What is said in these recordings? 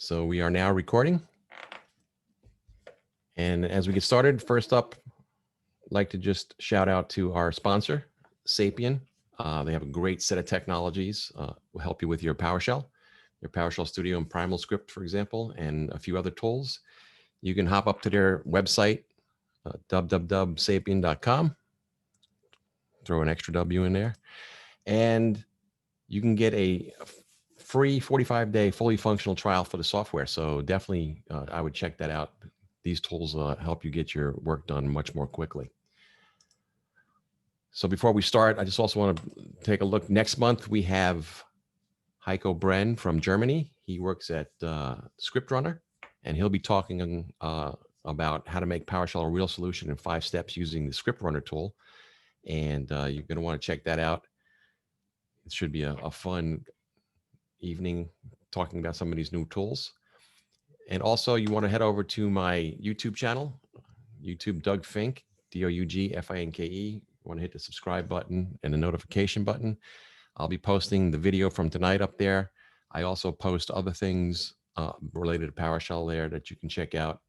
So we are now recording. And as we get started, first up, I'd like to just shout out to our sponsor, Sapien. They have a great set of technologies, will help you with your PowerShell Studio and Primal Script, for example, and a few other tools. You can hop up to their website, www.sapien.com, throw an extra W in there, and you can get a free 45-day fully functional trial for the software. So definitely, I would check that out. These tools help you get your work done much more quickly. So before we start, I just also want to take a look. Next month, we have Heiko Brenn from Germany. He works at ScriptRunner, and he'll be talking about how to make PowerShell a real solution in 5 steps using the ScriptRunner tool. And you're going to want to check that out. It should be a fun evening talking about some of these new tools. And also you want to head over to my YouTube channel, YouTube Doug Fink, DOUGFINKE. You want to hit the subscribe button and the notification button. I'll be posting the video from tonight up there. I also post other things related to PowerShell there that you can check out.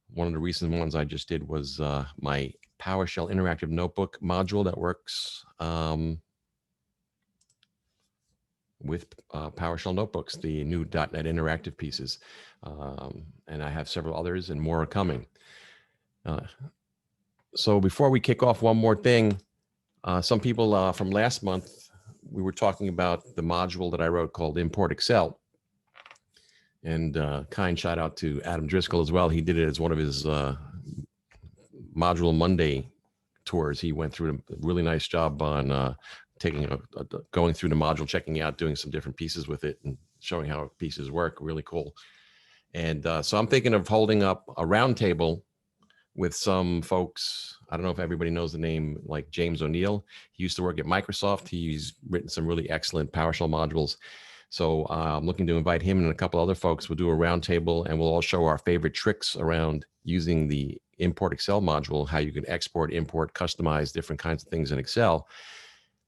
One of the recent ones I just did was my PowerShell interactive notebook module that works with PowerShell notebooks, the new .NET interactive pieces. And I have several others and more are coming. So before we kick off, one more thing. Some people from last month, we were talking about the module that I wrote called Import Excel. And kind shout out to Adam Driscoll as well. He did it as one of his Module Monday tours. He went through a really nice job on going through the module, checking out, doing some different pieces with it and showing how pieces work. Really cool. And so I'm thinking of holding up a roundtable with some folks. I don't know if everybody knows the name, like James O'Neill. He used to work at Microsoft. He's written some really excellent PowerShell modules. So I'm looking to invite him and a couple other folks. We'll do a roundtable and we'll all show our favorite tricks around using the Import Excel module, how you can export, import, customize different kinds of things in Excel.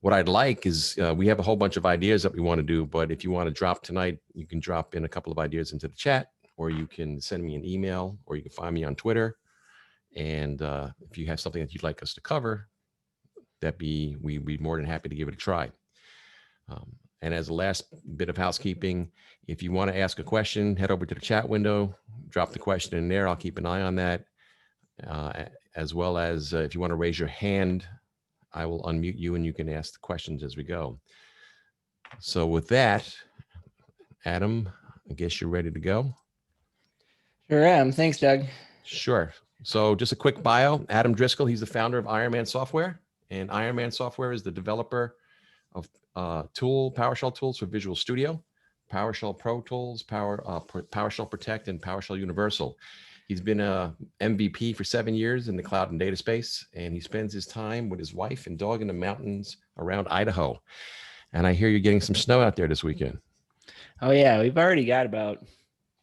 What I'd like is we have a whole bunch of ideas that we want to do, but if you want to drop tonight, you can drop in a couple of ideas into the chat, or you can send me an email, or you can find me on Twitter. And if you have something that you'd like us to cover, we'd be more than happy to give it a try. And as a last bit of housekeeping, if you want to ask a question, head over to the chat window, drop the question in there. I'll keep an eye on that. As well as if you want to raise your hand, I will unmute you and you can ask the questions as we go. So with that, Adam, I guess you're ready to go. Sure am. Thanks, Doug. Sure. So just a quick bio. Adam Driscoll, he's the founder of Ironman Software, and Ironman Software is the developer of PowerShell tools for Visual Studio, PowerShell Pro Tools, PowerShell Protect, and PowerShell Universal. He's been a MVP for 7 years in the cloud and data space, and he spends his time with his wife and dog in the mountains around Idaho. And I hear you're getting some snow out there this weekend. Oh yeah, we've already got about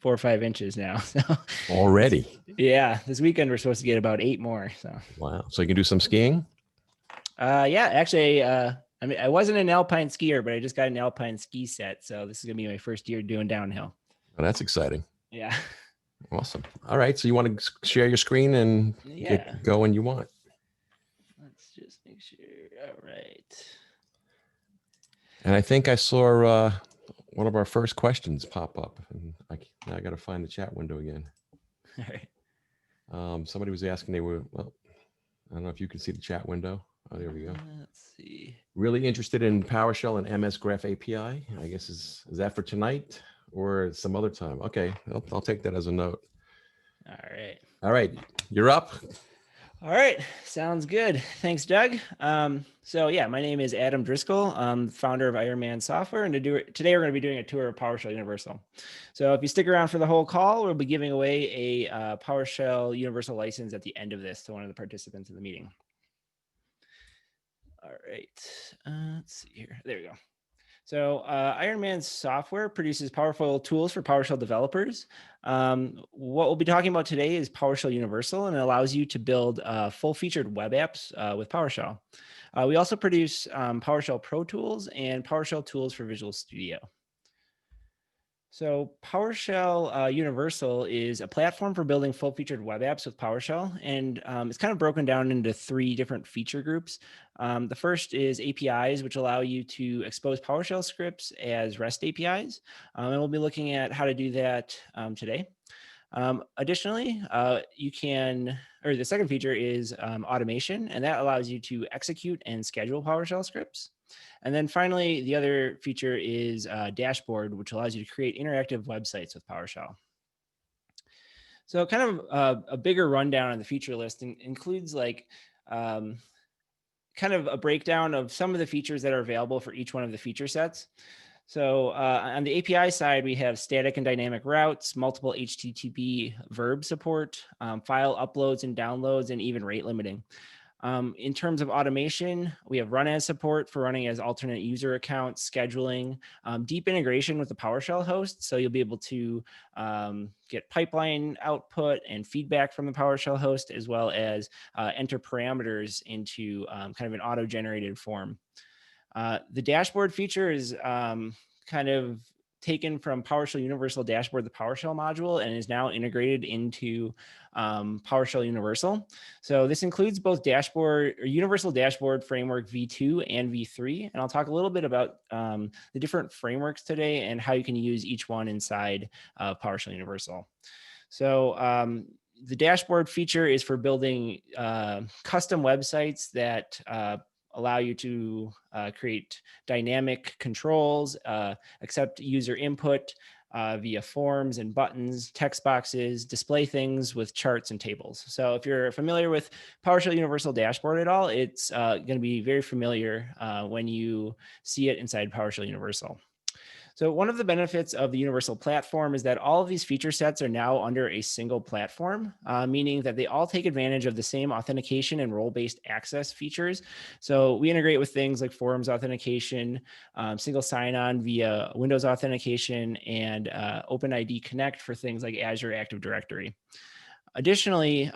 4 or 5 inches now. So already? Yeah, this weekend we're supposed to get about 8 more. So wow. So you can do some skiing? Yeah, actually, I mean, I wasn't an alpine skier, but I just got an alpine ski set. So this is gonna be my first year doing downhill. Oh, that's exciting. Yeah. Awesome. All right. So you want to share your screen and get going you want. Let's just make sure. All right. And I think I saw one of our first questions pop up. And I got to find the chat window again. All right. Somebody was asking, well, I don't know if you can see the chat window. Oh, there we go. Let's see. Really interested in PowerShell and MS Graph API. I guess is that for tonight or some other time? Okay, I'll take that as a note. All right. All right, you're up. All right, sounds good. Thanks, Doug. So yeah, my name is Adam Driscoll. I'm founder of Ironman Software, and today we're going to be doing a tour of PowerShell Universal. So if you stick around for the whole call, we'll be giving away a PowerShell Universal license at the end of this to one of the participants in the meeting. All right, let's see here. There we go. So Ironman Software produces powerful tools for PowerShell developers. What we'll be talking about today is PowerShell Universal, and it allows you to build full-featured web apps with PowerShell. We also produce PowerShell Pro Tools and PowerShell tools for Visual Studio. So PowerShell Universal is a platform for building full-featured web apps with PowerShell, and it's kind of broken down into three different feature groups. The first is APIs, which allow you to expose PowerShell scripts as REST APIs, and we'll be looking at how to do that today. Additionally, the second feature is automation, and that allows you to execute and schedule PowerShell scripts. And then finally, the other feature is dashboard, which allows you to create interactive websites with PowerShell. So kind of a bigger rundown on the feature list includes like kind of a breakdown of some of the features that are available for each one of the feature sets. So on the API side, we have static and dynamic routes, multiple HTTP verb support, file uploads and downloads, and even rate limiting. In terms of automation, we have run as support for running as alternate user accounts, scheduling, deep integration with the PowerShell host. So you'll be able to get pipeline output and feedback from the PowerShell host, as well as enter parameters into kind of an auto-generated form. The dashboard feature is kind of taken from PowerShell Universal Dashboard, the PowerShell module, and is now integrated into PowerShell Universal. So this includes both Universal Dashboard Framework V2 and V3. And I'll talk a little bit about the different frameworks today and how you can use each one inside PowerShell Universal. So the dashboard feature is for building custom websites that allow you to create dynamic controls, accept user input via forms and buttons, text boxes, display things with charts and tables. So if you're familiar with PowerShell Universal Dashboard at all, it's going to be very familiar when you see it inside PowerShell Universal. So one of the benefits of the Universal platform is that all of these feature sets are now under a single platform, meaning that they all take advantage of the same authentication and role-based access features. So we integrate with things like forms authentication, single sign-on via Windows authentication, and OpenID Connect for things like Azure Active Directory. Additionally,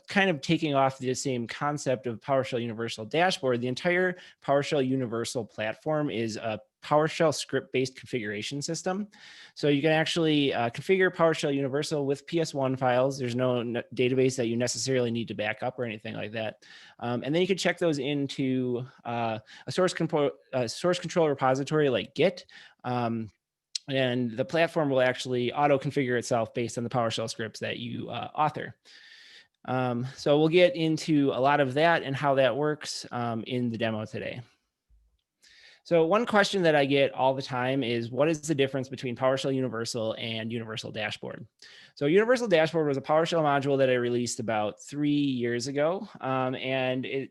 kind of taking off the same concept of PowerShell Universal Dashboard, the entire PowerShell Universal platform is a PowerShell script-based configuration system. So you can actually configure PowerShell Universal with PS1 files. There's no database that you necessarily need to back up or anything like that. And then you can check those into a source control repository like Git. And the platform will actually auto-configure itself based on the PowerShell scripts that you author. So we'll get into a lot of that and how that works in the demo today. So one question that I get all the time is, what is the difference between PowerShell Universal and Universal Dashboard? So Universal Dashboard was a PowerShell module that I released about 3 years ago, and it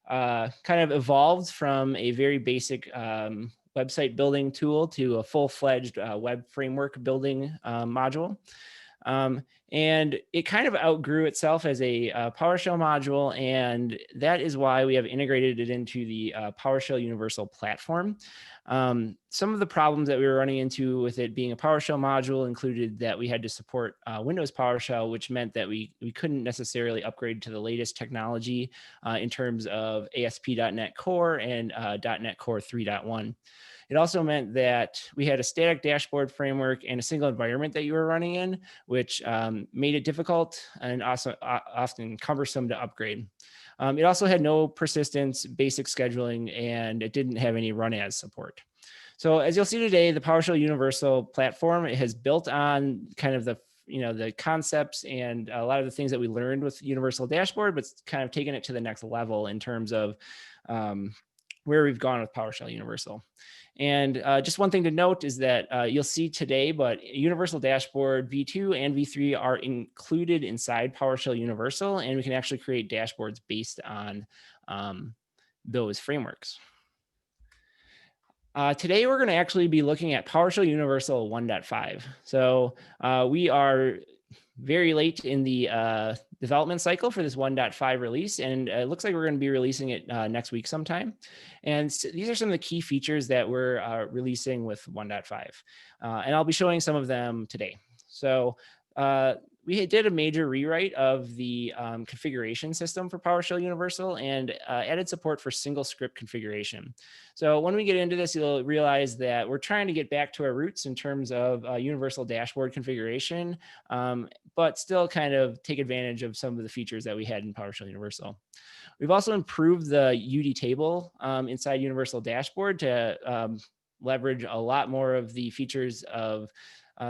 kind of evolved from a very basic website building tool to a full-fledged web framework building module. And it kind of outgrew itself as a PowerShell module, and that is why we have integrated it into the PowerShell Universal platform. Some of the problems that we were running into with it being a PowerShell module included that we had to support Windows PowerShell, which meant that we couldn't necessarily upgrade to the latest technology in terms of ASP.NET Core and .NET Core 3.1. It also meant that we had a static dashboard framework and a single environment that you were running in, which made it difficult and also often cumbersome to upgrade. It also had no persistence, basic scheduling, and it didn't have any run as support. So as you'll see today, the PowerShell Universal platform, it has built on kind of the concepts and a lot of the things that we learned with Universal Dashboard, but it's kind of taken it to the next level in terms of where we've gone with PowerShell Universal. And just one thing to note is that you'll see today, but Universal Dashboard V2 and V3 are included inside PowerShell Universal, and we can actually create dashboards based on those frameworks. Today, we're going to actually be looking at PowerShell Universal 1.5. So we are very late in the development cycle for this 1.5 release, and it looks like we're going to be releasing it next week sometime. And these are some of the key features that we're releasing with 1.5, and I'll be showing some of them today. So we did a major rewrite of the configuration system for PowerShell Universal and added support for single script configuration. So when we get into this, you'll realize that we're trying to get back to our roots in terms of universal dashboard configuration, but still kind of take advantage of some of the features that we had in PowerShell Universal. We've also improved the UD table inside Universal Dashboard to leverage a lot more of the features of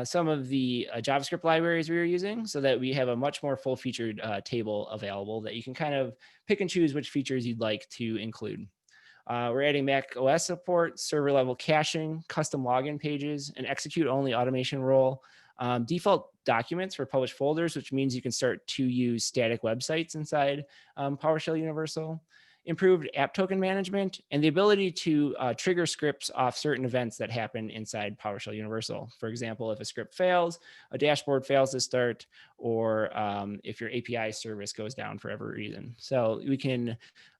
some of the JavaScript libraries we were using, so that we have a much more full-featured table available that you can kind of pick and choose which features you'd like to include. We're adding Mac OS support, server-level caching, custom login pages, an execute-only automation role, default documents for published folders, which means you can start to use static websites inside PowerShell Universal, improved app token management, and the ability to trigger scripts off certain events that happen inside PowerShell Universal. For example, if a script fails, a dashboard fails to start, or if your API service goes down for whatever reason. So we can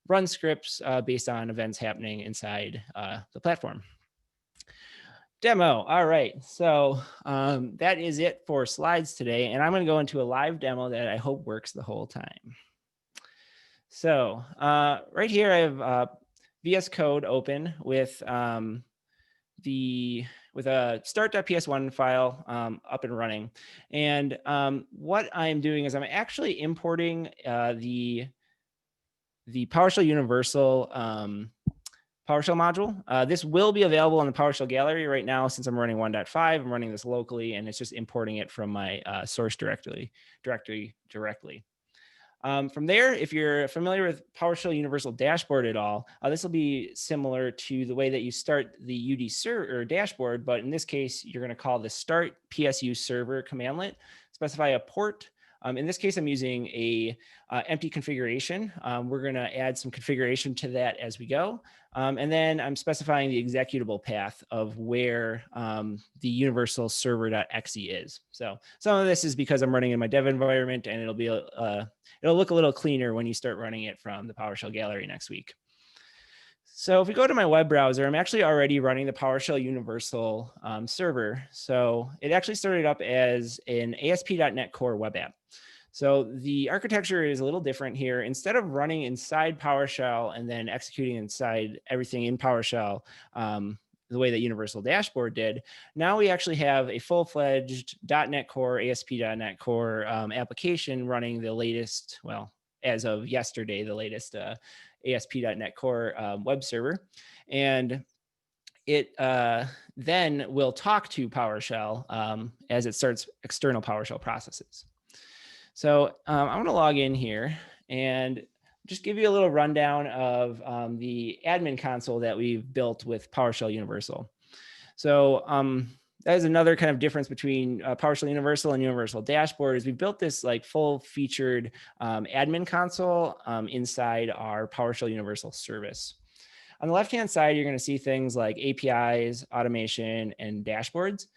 run scripts based on events happening inside the platform. Demo. All right. So that is it for slides today. And I'm going to go into a live demo that I hope works the whole time. So right here, I have VS Code open with a start.ps1 file up and running. And what I'm doing is I'm actually importing the PowerShell Universal PowerShell module. This will be available in the PowerShell gallery right now. Since I'm running 1.5, I'm running this locally, and it's just importing it from my source directory. From there, if you're familiar with PowerShell Universal Dashboard at all, this will be similar to the way that you start the UD server or dashboard, but in this case, you're going to call the start PSU server commandlet, specify a port. In this case, I'm using a empty configuration. We're going to add some configuration to that as we go. And then I'm specifying the executable path of where the universal server.exe is. So some of this is because I'm running in my dev environment, and it'll look a little cleaner when you start running it from the PowerShell gallery next week. So if we go to my web browser, I'm actually already running the PowerShell Universal server. So it actually started up as an ASP.NET Core web app. So the architecture is a little different here. Instead of running inside PowerShell and then executing inside everything in PowerShell, the way that Universal Dashboard did, now we actually have a full-fledged .NET Core, ASP.NET Core application running the latest, well, as of yesterday, the latest ASP.NET Core web server. And it then will talk to PowerShell as it starts external PowerShell processes. So I'm going to log in here and just give you a little rundown of the admin console that we've built with PowerShell Universal. So that is another kind of difference between PowerShell Universal and Universal Dashboard is we built this like full featured admin console inside our PowerShell Universal service. On the left-hand side, you're going to see things like APIs, automation, and dashboards.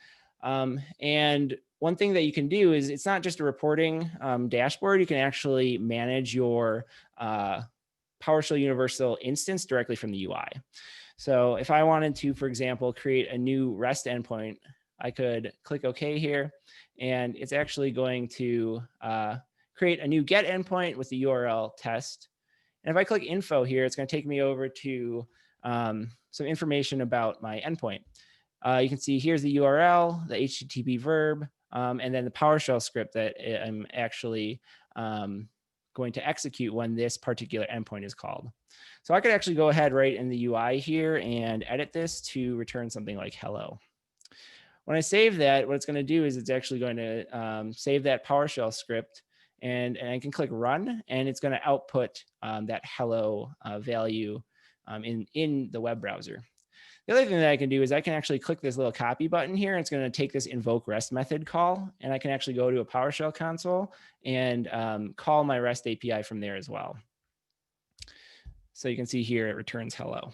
And one thing that you can do is it's not just a reporting dashboard. You can actually manage your PowerShell Universal instance directly from the UI. So if I wanted to, for example, create a new REST endpoint, I could click OK here, and it's actually going to create a new GET endpoint with the URL test. And if I click info here, it's going to take me over to some information about my endpoint. You can see here's the URL, the HTTP verb, and then the PowerShell script that I'm actually going to execute when this particular endpoint is called. So I could actually go ahead right in the UI here and edit this to return something like hello. When I save that, what it's going to do is it's actually going to save that PowerShell script, and I can click run, and it's going to output that hello value in the web browser. The other thing that I can do is I can actually click this little copy button here. And it's going to take this invoke REST method call, and I can actually go to a PowerShell console and call my REST API from there as well. So you can see here it returns hello.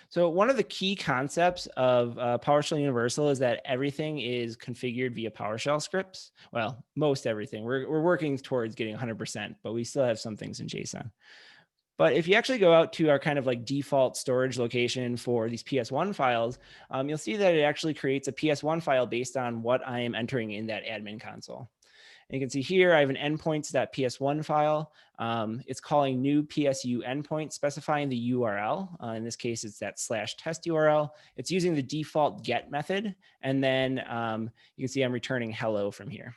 So one of the key concepts of PowerShell Universal is that everything is configured via PowerShell scripts. Well, most everything. We're working towards getting 100%, but we still have some things in JSON. But if you actually go out to our kind of like default storage location for these PS1 files, you'll see that it actually creates a PS1 file based on what I am entering in that admin console. And you can see here, I have an endpoints.ps1 file. It's calling new PSU endpoint, specifying the URL. In this case, it's that /test URL. It's using the default get method. And then you can see I'm returning hello from here.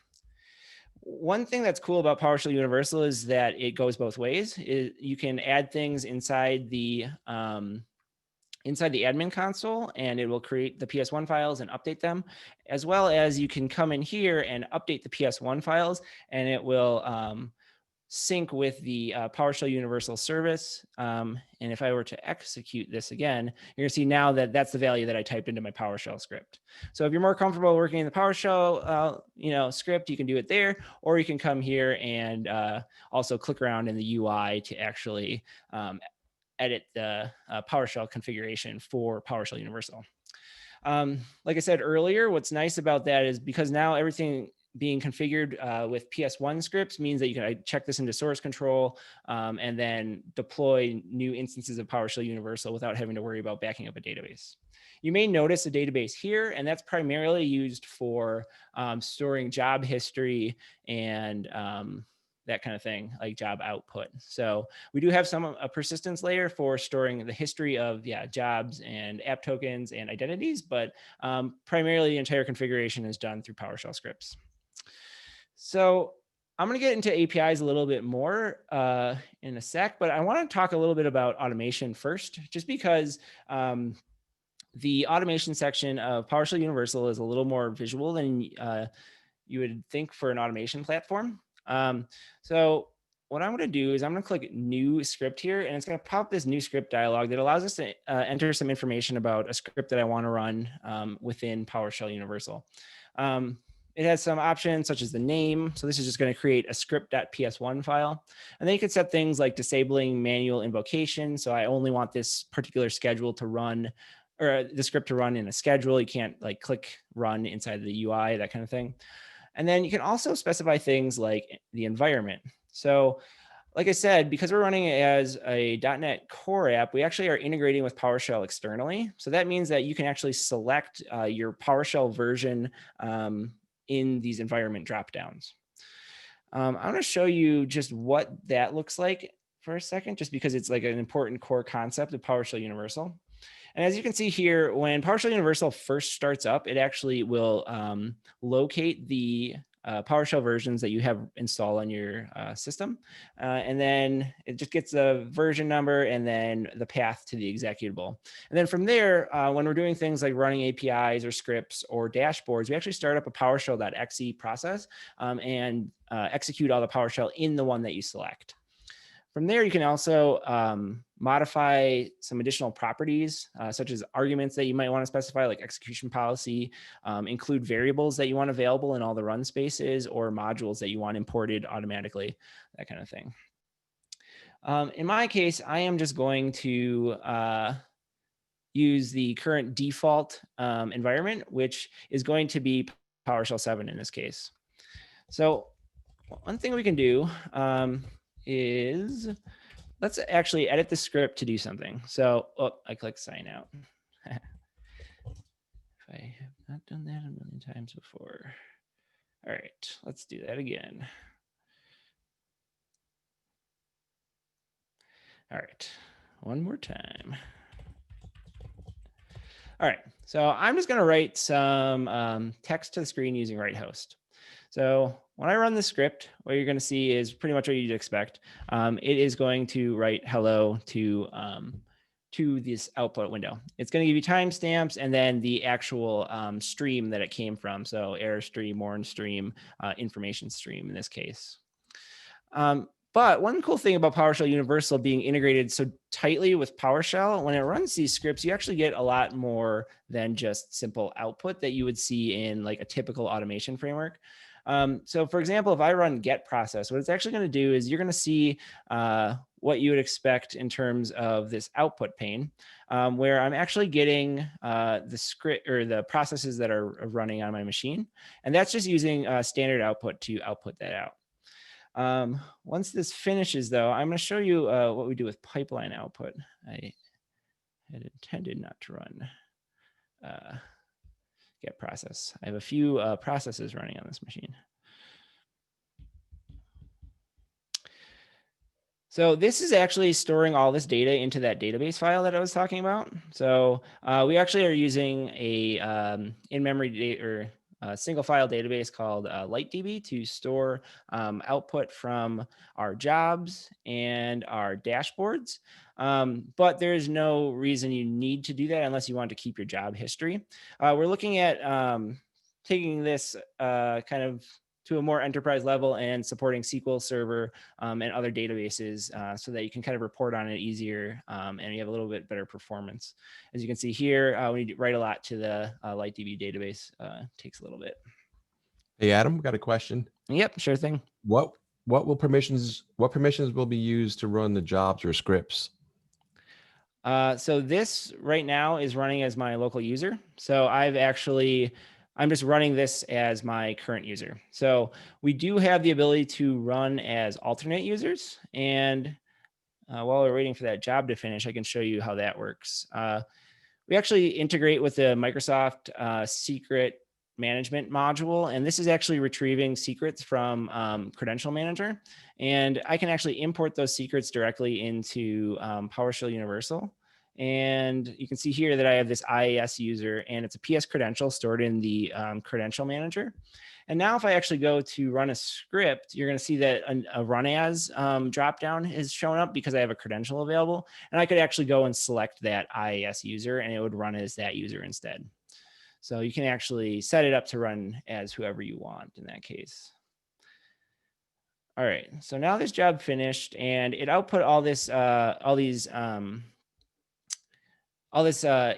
One thing that's cool about PowerShell Universal is that it goes both ways. You can add things inside the admin console, and it will create the PS1 files and update them, as well as you can come in here and update the PS1 files, and it will sync with the PowerShell Universal service. And if I were to execute this again, you're gonna see now that that's the value that I typed into my PowerShell script. So if you're more comfortable working in the PowerShell script, you can do it there, or you can come here and also click around in the UI to actually edit the PowerShell configuration for PowerShell Universal. Like I said earlier, what's nice about that is because now everything being configured with PS1 scripts means that you can check this into source control and then deploy new instances of PowerShell Universal without having to worry about backing up a database. You may notice a database here, and that's primarily used for storing job history and that kind of thing, like job output. So we do have a persistence layer for storing the history of jobs and app tokens and identities, but primarily the entire configuration is done through PowerShell scripts. So I'm going to get into APIs a little bit more in a sec, but I want to talk a little bit about automation first, just because the automation section of PowerShell Universal is a little more visual than you would think for an automation platform. So what I'm going to do is I'm going to click new script here, and it's going to pop this new script dialog that allows us to enter some information about a script that I want to run within PowerShell Universal. It has some options such as the name. So this is just going to create a script.ps1 file. And then you can set things like disabling manual invocation. So I only want this particular schedule to run, or the script to run in a schedule. You can't like click run inside the UI, that kind of thing. And then you can also specify things like the environment. So like I said, because we're running it as a .NET Core app, we actually are integrating with PowerShell externally. So that means that you can actually select your PowerShell version in these environment dropdowns. I'm going to show you just what that looks like for a second, just because it's like an important core concept of PowerShell Universal. And as you can see here, when PowerShell Universal first starts up, it actually will locate the PowerShell versions that you have installed on your system. And then it just gets the version number and then the path to the executable. And then from there, when we're doing things like running APIs or scripts or dashboards, we actually start up a PowerShell.exe process and execute all the PowerShell in the one that you select. From there, you can also modify some additional properties, such as arguments that you might want to specify, like execution policy, include variables that you want available in all the run spaces, or modules that you want imported automatically, that kind of thing. In my case, I am just going to use the current default environment, which is going to be PowerShell 7 in this case. So one thing we can do is let's actually edit the script to do something. So I click sign out. If I have not done that a million times before. All right, let's do that again. All right, one more time. All right, so I'm just gonna write some text to the screen using write host. So when I run the script, what you're going to see is pretty much what you'd expect. It is going to write hello to this output window. It's going to give you timestamps and then the actual stream that it came from. So error stream, warn stream, information stream in this case. But one cool thing about PowerShell Universal being integrated so tightly with PowerShell, when it runs these scripts, you actually get a lot more than just simple output that you would see in like a typical automation framework. So for example, if I run get process, what it's actually going to do is you're going to see what you would expect in terms of this output pane, where I'm actually getting the script or the processes that are running on my machine. And that's just using standard output to output that out. Once this finishes though, I'm going to show you what we do with pipeline output. I had intended not to run get process. I have a few processes running on this machine. So this is actually storing all this data into that database file that I was talking about. So we actually are using a in-memory data or single file database called LightDB to store output from our jobs and our dashboards. But there's no reason you need to do that unless you want to keep your job history. We're looking at taking this kind of to a more enterprise level and supporting SQL Server and other databases so that you can kind of report on it easier and you have a little bit better performance. As you can see here, we need to write a lot to the LightDB database. Takes a little bit. Hey, Adam, got a question. Yep, sure thing. What permissions will be used to run the jobs or scripts? So this right now is running as my local user. So I'm just running this as my current user. So we do have the ability to run as alternate users. And while we're waiting for that job to finish, I can show you how that works. We actually integrate with the Microsoft secret management module, and this is actually retrieving secrets from Credential Manager. And I can actually import those secrets directly into PowerShell Universal. And you can see here that I have this IAS user, and it's a PS credential stored in the Credential Manager. And now if I actually go to run a script, you're going to see that a run as dropdown has shown up because I have a credential available. And I could actually go and select that IAS user and it would run as that user instead. So you can actually set it up to run as whoever you want in that case. All right, so now this job finished and it output all these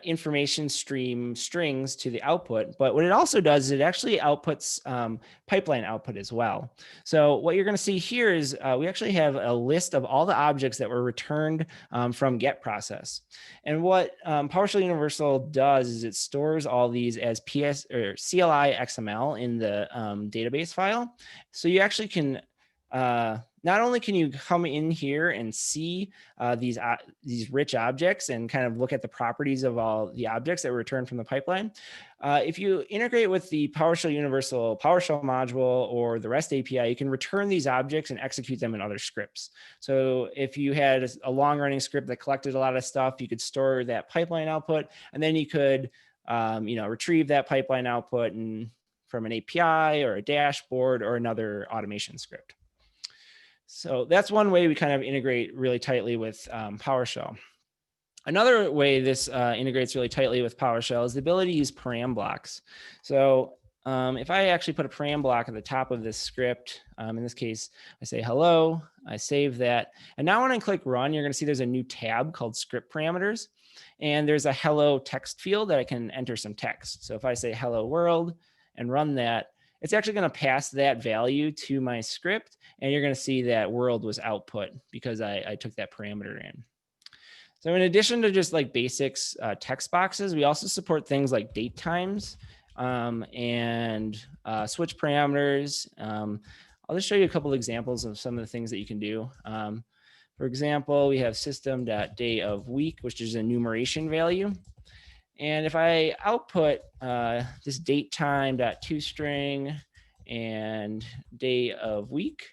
information stream strings to the output. But what it also does is it actually outputs pipeline output as well. So what you're going to see here is we actually have a list of all the objects that were returned from get process. And what PowerShell Universal does is it stores all these as PS or CLI XML in the database file. So you actually can not only can you come in here and see these rich objects and kind of look at the properties of all the objects that were returned from the pipeline, if you integrate with the PowerShell Universal PowerShell module or the REST API, you can return these objects and execute them in other scripts. So if you had a long-running script that collected a lot of stuff, you could store that pipeline output, and then you could retrieve that pipeline output from an API or a dashboard or another automation script. So that's one way we kind of integrate really tightly with PowerShell. Another way this integrates really tightly with PowerShell is the ability to use param blocks. So if I actually put a param block at the top of this script, in this case, I say hello, I save that. And now when I click run, you're going to see there's a new tab called script parameters. And there's a hello text field that I can enter some text. So if I say hello world and run that, it's actually going to pass that value to my script, and you're going to see that world was output because I took that parameter in. So in addition to just like basics text boxes, we also support things like date times and switch parameters. I'll just show you a couple of examples of some of the things that you can do. For example, we have system.dayofweek, which is a numeration value. And if I output this date time.toString and day of week,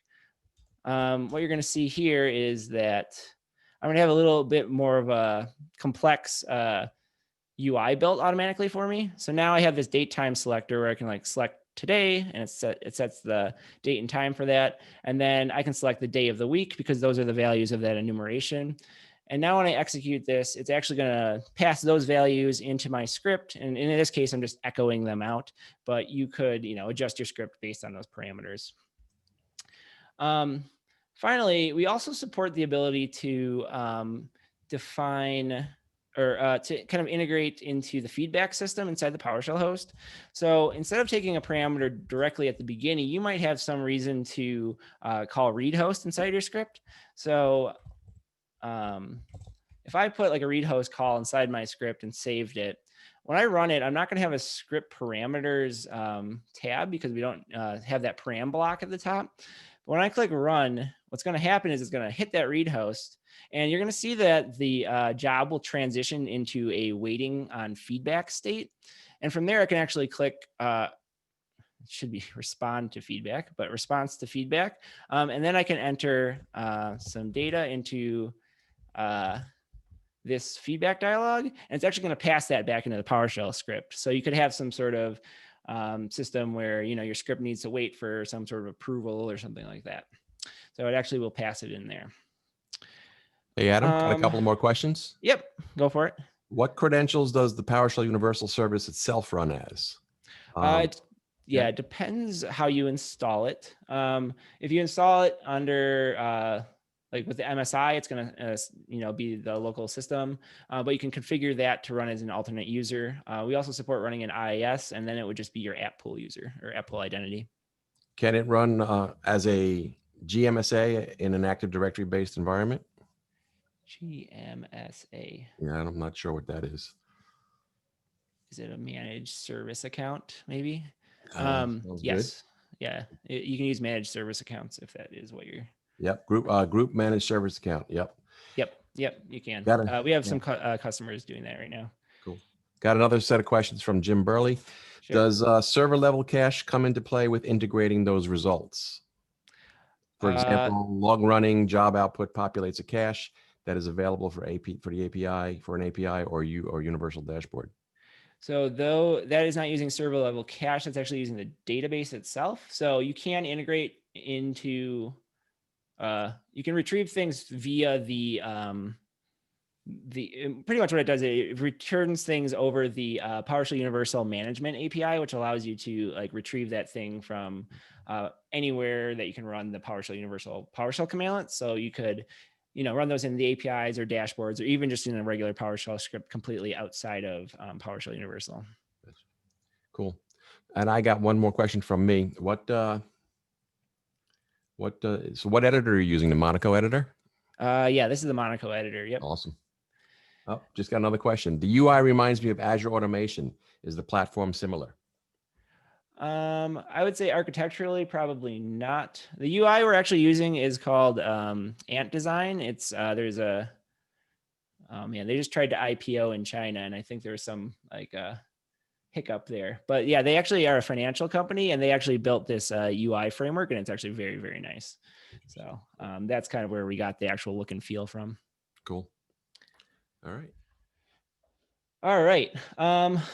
what you're going to see here is that I'm going to have a little bit more of a complex UI built automatically for me. So now I have this date time selector where I can like select today and it sets the date and time for that. And then I can select the day of the week because those are the values of that enumeration. And now when I execute this, it's actually going to pass those values into my script. And in this case, I'm just echoing them out, but you could, adjust your script based on those parameters. Finally, we also support the ability to define or to kind of integrate into the feedback system inside the PowerShell host. So instead of taking a parameter directly at the beginning, you might have some reason to call read host inside your script. So if I put like a read host call inside my script and saved it, when I run it, I'm not going to have a script parameters tab because we don't have that param block at the top. But when I click run, what's going to happen is it's going to hit that read host, and you're going to see that the job will transition into a waiting on feedback state. And from there, I can actually click it should be respond to feedback, but response to feedback. And then I can enter some data into this feedback dialog, and it's actually going to pass that back into the PowerShell script. So you could have some sort of system where, your script needs to wait for some sort of approval or something like that. So it actually will pass it in there. Hey, Adam, got a couple of more questions. Yep, go for it. What credentials does the PowerShell Universal service itself run as? It depends how you install it. If you install it under like with the MSI, it's going to be the local system, but you can configure that to run as an alternate user. We also support running an IIS, and then it would just be your app pool user or app pool identity. Can it run as a GMSA in an Active Directory based environment? GMSA. Yeah, I'm not sure what that is. Is it a managed service account? Maybe. Yes. Good. Yeah, you can use managed service accounts if that is what you're. Yep. Group managed service account. Yep. Yep. You can. We have some customers doing that right now. Cool. Got another set of questions from Jim Burley. Sure. Does server level cache come into play with integrating those results? For example, log running job output populates a cache that is available for an API or universal dashboard. So though that is not using server level cache, that's actually using the database itself. So you can integrate into, you can retrieve things via the pretty much what it does, it returns things over the PowerShell Universal Management API, which allows you to like retrieve that thing from anywhere that you can run the PowerShell Universal PowerShell commandlet. So you could, run those in the APIs or dashboards, or even just in a regular PowerShell script completely outside of PowerShell Universal. Cool. And I got one more question from me. So what editor are you using? The Monaco editor? Yeah, this is the Monaco editor. Yep. Awesome. Oh, just got another question. The UI reminds me of Azure Automation. Is the platform similar? I would say architecturally, probably not. The UI we're actually using is called Ant Design. It's they just tried to IPO in China, and I think there was some hiccup there. But yeah, they actually are a financial company, and they actually built this UI framework, and it's actually very, very nice. So that's kind of where we got the actual look and feel from. Cool. All right. All right.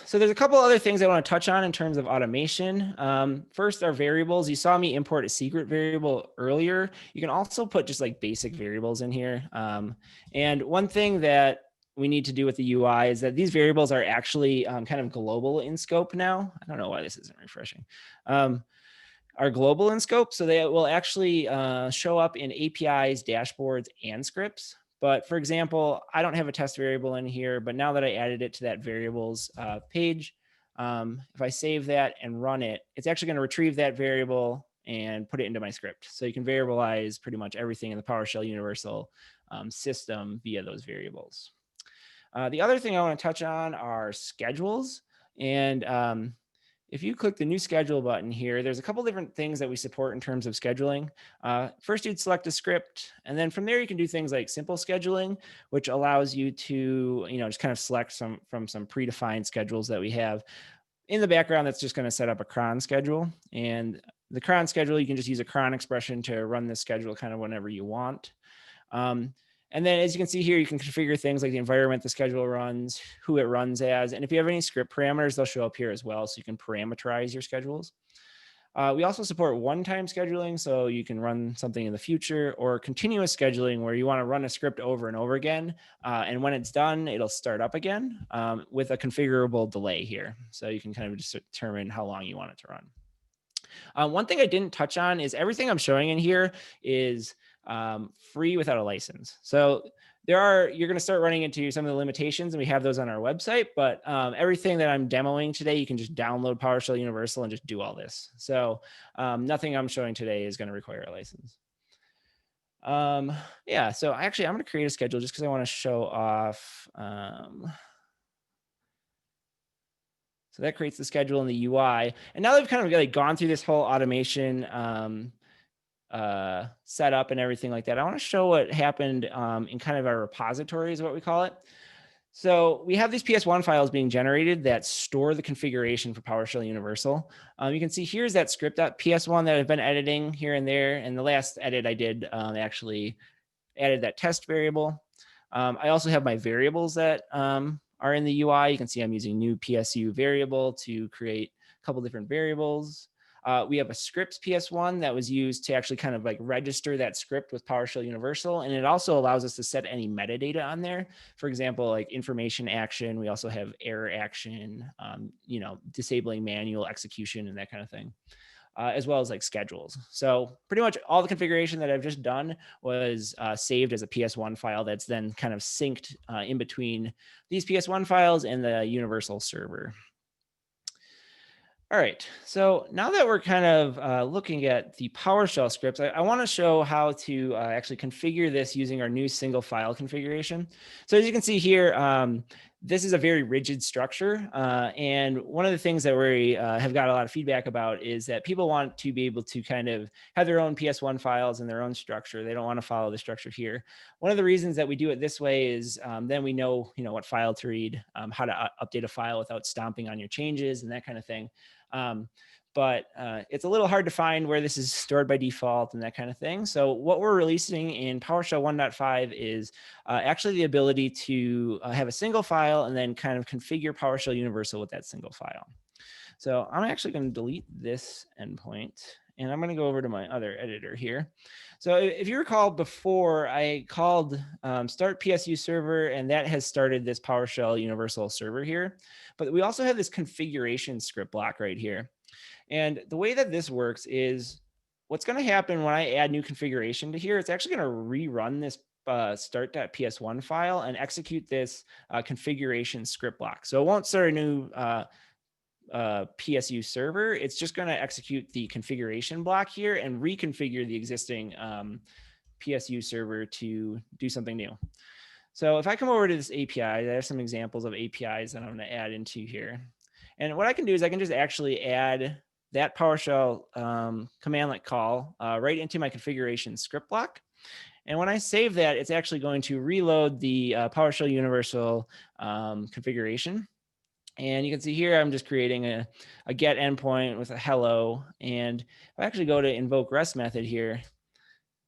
So there's a couple other things I want to touch on in terms of automation. First are variables. You saw me import a secret variable earlier. You can also put just like basic variables in here. And one thing that we need to do with the UI is that these variables are actually kind of global in scope now. I don't know why this isn't refreshing. Are global in scope, so they will actually show up in APIs, dashboards, and scripts. But for example, I don't have a test variable in here, but now that I added it to that variables page, if I save that and run it, it's actually going to retrieve that variable and put it into my script. So you can variabilize pretty much everything in the PowerShell Universal system via those variables. The other thing I want to touch on are schedules. And if you click the new schedule button here, there's a couple different things that we support in terms of scheduling. First, you'd select a script, and then from there you can do things like simple scheduling, which allows you to, just kind of select from some predefined schedules that we have. In the background, that's just going to set up a cron schedule. And the cron schedule, you can just use a cron expression to run this schedule kind of whenever you want. And then as you can see here, you can configure things like the environment the schedule runs, who it runs as, and if you have any script parameters, they'll show up here as well, so you can parameterize your schedules. We also support one-time scheduling, so you can run something in the future, or continuous scheduling where you want to run a script over and over again, and when it's done, it'll start up again with a configurable delay here. So you can kind of just determine how long you want it to run. One thing I didn't touch on is everything I'm showing in here is free without a license. So you're going to start running into some of the limitations, and we have those on our website, but everything that I'm demoing today, you can just download PowerShell Universal and just do all this. So nothing I'm showing today is going to require a license. Yeah, so actually I'm going to create a schedule just because I want to show off. So that creates the schedule in the UI. And now that we've kind of like gone through this whole automation setup and everything like that, I want to show what happened in kind of our repository is what we call it. So we have these PS1 files being generated that store the configuration for PowerShell Universal. You can see here's that script.ps1 that I've been editing here and there. And the last edit I did actually added that test variable. I also have my variables that are in the UI. You can see I'm using new PSU variable to create a couple different variables. We have a scripts PS1 that was used to actually kind of like register that script with PowerShell Universal. And it also allows us to set any metadata on there. For example, like information action. We also have error action, disabling manual execution and that kind of thing. As well as like schedules. So pretty much all the configuration that I've just done was saved as a PS1 file that's then kind of synced in between these PS1 files and the Universal server. All right, so now that we're kind of looking at the PowerShell scripts, I want to show how to actually configure this using our new single file configuration. So as you can see here, this is a very rigid structure. And one of the things that we have got a lot of feedback about is that people want to be able to kind of have their own PS1 files and their own structure. They don't want to follow the structure here. One of the reasons that we do it this way is then we know, what file to read, how to update a file without stomping on your changes and that kind of thing. But it's a little hard to find where this is stored by default and that kind of thing. So what we're releasing in PowerShell 1.5 is actually the ability to have a single file and then kind of configure PowerShell Universal with that single file. So I'm actually going to delete this endpoint and I'm going to go over to my other editor here. So if you recall before, I called start PSU server, and that has started this PowerShell Universal server here. But we also have this configuration script block right here. And the way that this works is what's going to happen when I add new configuration to here, it's actually going to rerun this start.ps1 file and execute this configuration script block. So it won't start a new PSU server. It's just going to execute the configuration block here and reconfigure the existing PSU server to do something new. So if I come over to this API, there's some examples of APIs that I'm going to add into here. And what I can do is I can just actually add that PowerShell commandlet call right into my configuration script block. And when I save that, it's actually going to reload the PowerShell Universal configuration. And you can see here, I'm just creating a get endpoint with a hello. And if I actually go to invoke REST method here,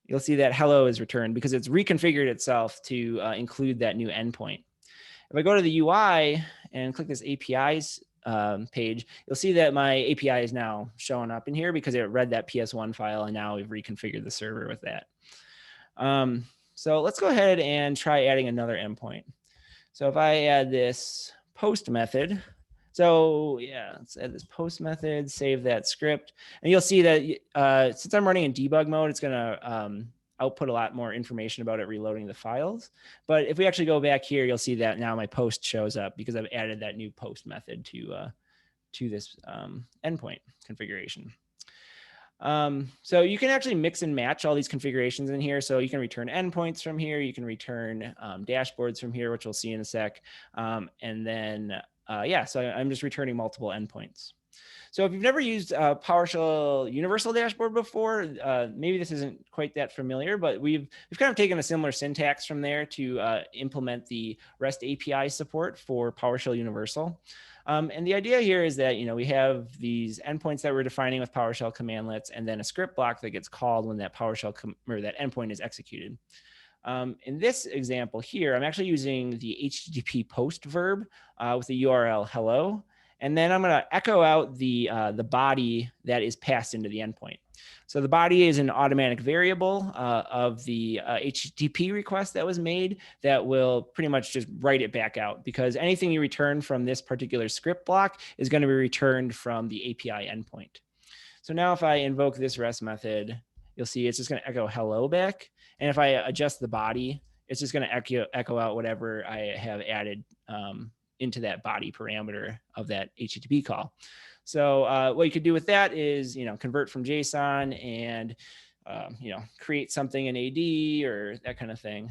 you'll see that hello is returned because it's reconfigured itself to include that new endpoint. If I go to the UI and click this APIs page, you'll see that my API is now showing up in here because it read that PS1 file and now we've reconfigured the server with that. So let's go ahead and try adding another endpoint. So if I add this post method, so yeah, let's add this post method, save that script, and you'll see that since I'm running in debug mode, it's gonna output a lot more information about it reloading the files. But if we actually go back here, you'll see that now my post shows up because I've added that new post method to this endpoint configuration. So you can actually mix and match all these configurations in here. So you can return endpoints from here. You can return dashboards from here, which we'll see in a sec. And then, yeah, so I'm just returning multiple endpoints. So if you've never used PowerShell Universal Dashboard before, maybe this isn't quite that familiar, but we've kind of taken a similar syntax from there to implement the REST API support for PowerShell Universal. And the idea here is that, we have these endpoints that we're defining with PowerShell commandlets, and then a script block that gets called when that PowerShell or that endpoint is executed. In this example here, I'm actually using the HTTP post verb with the URL hello. And then I'm going to echo out the body that is passed into the endpoint. So the body is an automatic variable of the HTTP request that was made that will pretty much just write it back out, because anything you return from this particular script block is going to be returned from the API endpoint. So now if I invoke this REST method, you'll see it's just going to echo hello back. And if I adjust the body, it's just going to echo out whatever I have added into that body parameter of that HTTP call. So what you could do with that is, convert from JSON and, create something in AD or that kind of thing.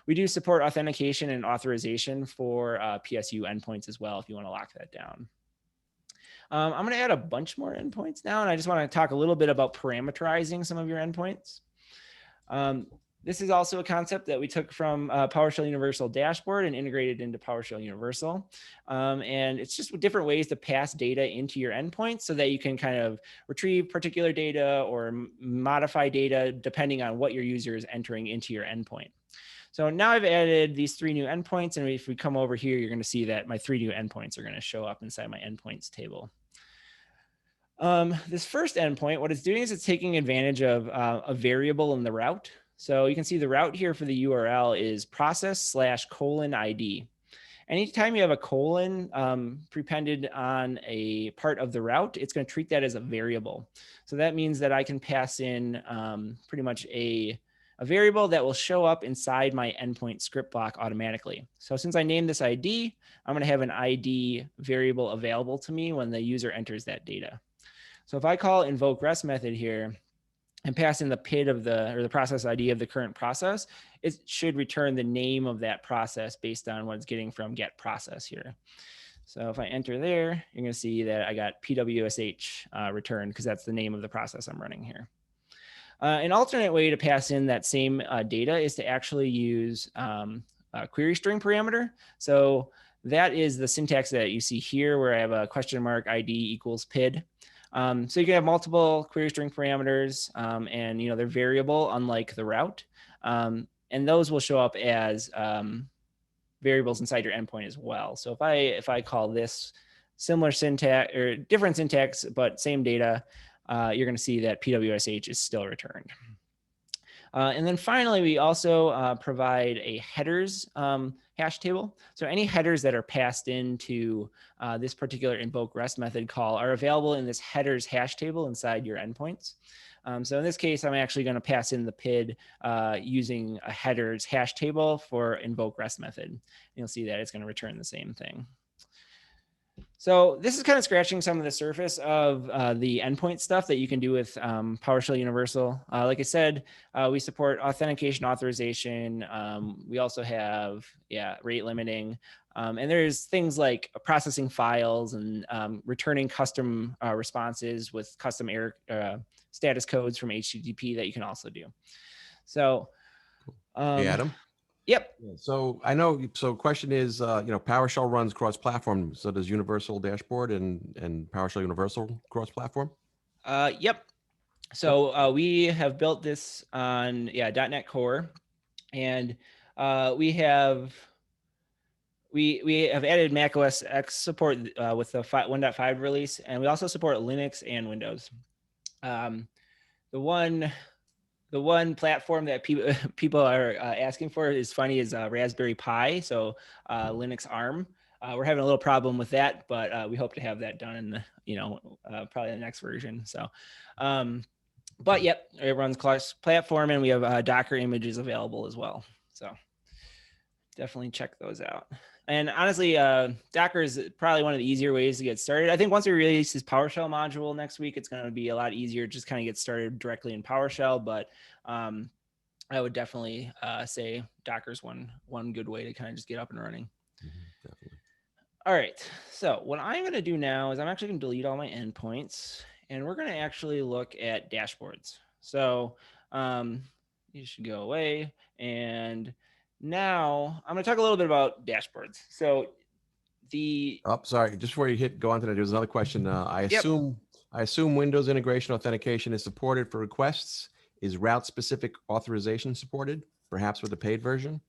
We do support authentication and authorization for PSU endpoints as well, if you want to lock that down. I'm going to add a bunch more endpoints now, and I just want to talk a little bit about parameterizing some of your endpoints. This is also a concept that we took from PowerShell Universal dashboard and integrated into PowerShell Universal. And it's just different ways to pass data into your endpoints so that you can kind of retrieve particular data or modify data depending on what your user is entering into your endpoint. So now I've added these 3 new endpoints. And if we come over here, you're going to see that my 3 new endpoints are going to show up inside my endpoints table. This first endpoint, what it's doing is it's taking advantage of a variable in the route. So you can see the route here for the URL is process/:ID. Anytime you have a colon prepended on a part of the route, it's going to treat that as a variable. So that means that I can pass in pretty much a variable that will show up inside my endpoint script block automatically. So since I named this ID, I'm going to have an ID variable available to me when the user enters that data. So if I call invoke rest method here, and pass in the PID of the process ID of the current process, it should return the name of that process based on what it's getting from get process here. So if I enter there, you're going to see that I got PWSH returned because that's the name of the process I'm running here. An alternate way to pass in that same data is to actually use a query string parameter. So that is the syntax that you see here where I have a question mark ID equals PID. So you can have multiple query string parameters and they're variable unlike the route. And those will show up as variables inside your endpoint as well. So if I call this similar syntax or different syntax, but same data, you're going to see that PWSH is still returned. And then finally, we also provide a headers hash table. So any headers that are passed into this particular invoke rest method call are available in this headers hash table inside your endpoints. So in this case, I'm actually going to pass in the PID using a headers hash table for invoke rest method. And you'll see that it's going to return the same thing. So this is kind of scratching some of the surface of the endpoint stuff that you can do with PowerShell Universal. Like I said, we support authentication authorization. We also have, rate limiting. And there's things like processing files and returning custom responses with custom error status codes from HTTP that you can also do. So, Hey, Adam. Yep. So I know. So question is, PowerShell runs cross-platform. So does Universal Dashboard and PowerShell Universal cross-platform? Yep. So we have built this on .NET Core, and we have added Mac OS X support with the 1.5 release, and we also support Linux and Windows. The one platform that people are asking for is Raspberry Pi, so Linux ARM. We're having a little problem with that, but we hope to have that done in the probably the next version. So, but yep, it runs cross-platform, and we have Docker images available as well. So definitely check those out. And honestly, Docker is probably one of the easier ways to get started. I think once we release this PowerShell module next week, it's going to be a lot easier to just kind of get started directly in PowerShell. But I would definitely say Docker's one good way to kind of just get up and running. Definitely. All right. So what I'm going to do now is I'm actually going to delete all my endpoints, and we're going to actually look at dashboards. So you should go away, and now I'm going to talk a little bit about dashboards. So sorry, just before you go on to that, there's another question. I assume Windows integration authentication is supported for requests. Is route specific authorization supported, perhaps with the paid version?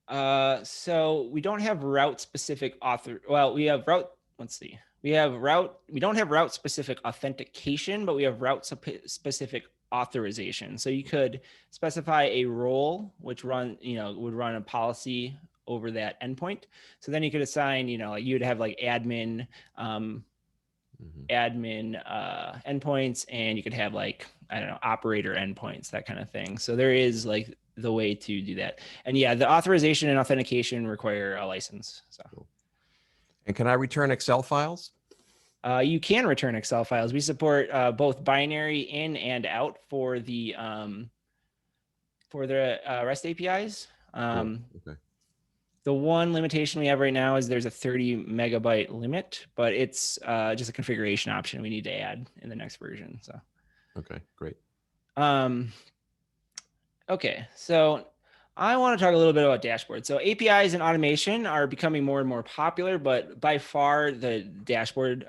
So we don't have route specific we have route. Let's see. We don't have route specific authentication, but we have route specific authorization. So you could specify a role which would run a policy over that endpoint. So then you could assign, you'd have like admin endpoints, and you could have like, operator endpoints, that kind of thing. So there is like the way to do that. And the authorization and authentication require a license. So. Cool. And can I return Excel files? You can return Excel files. We support both binary in and out for the REST APIs. Cool. Okay. The one limitation we have right now is there's a 30 megabyte limit, but it's just a configuration option we need to add in the next version. So. Okay, great. Okay, so I want to talk a little bit about dashboards. So APIs and automation are becoming more and more popular, but by far the dashboard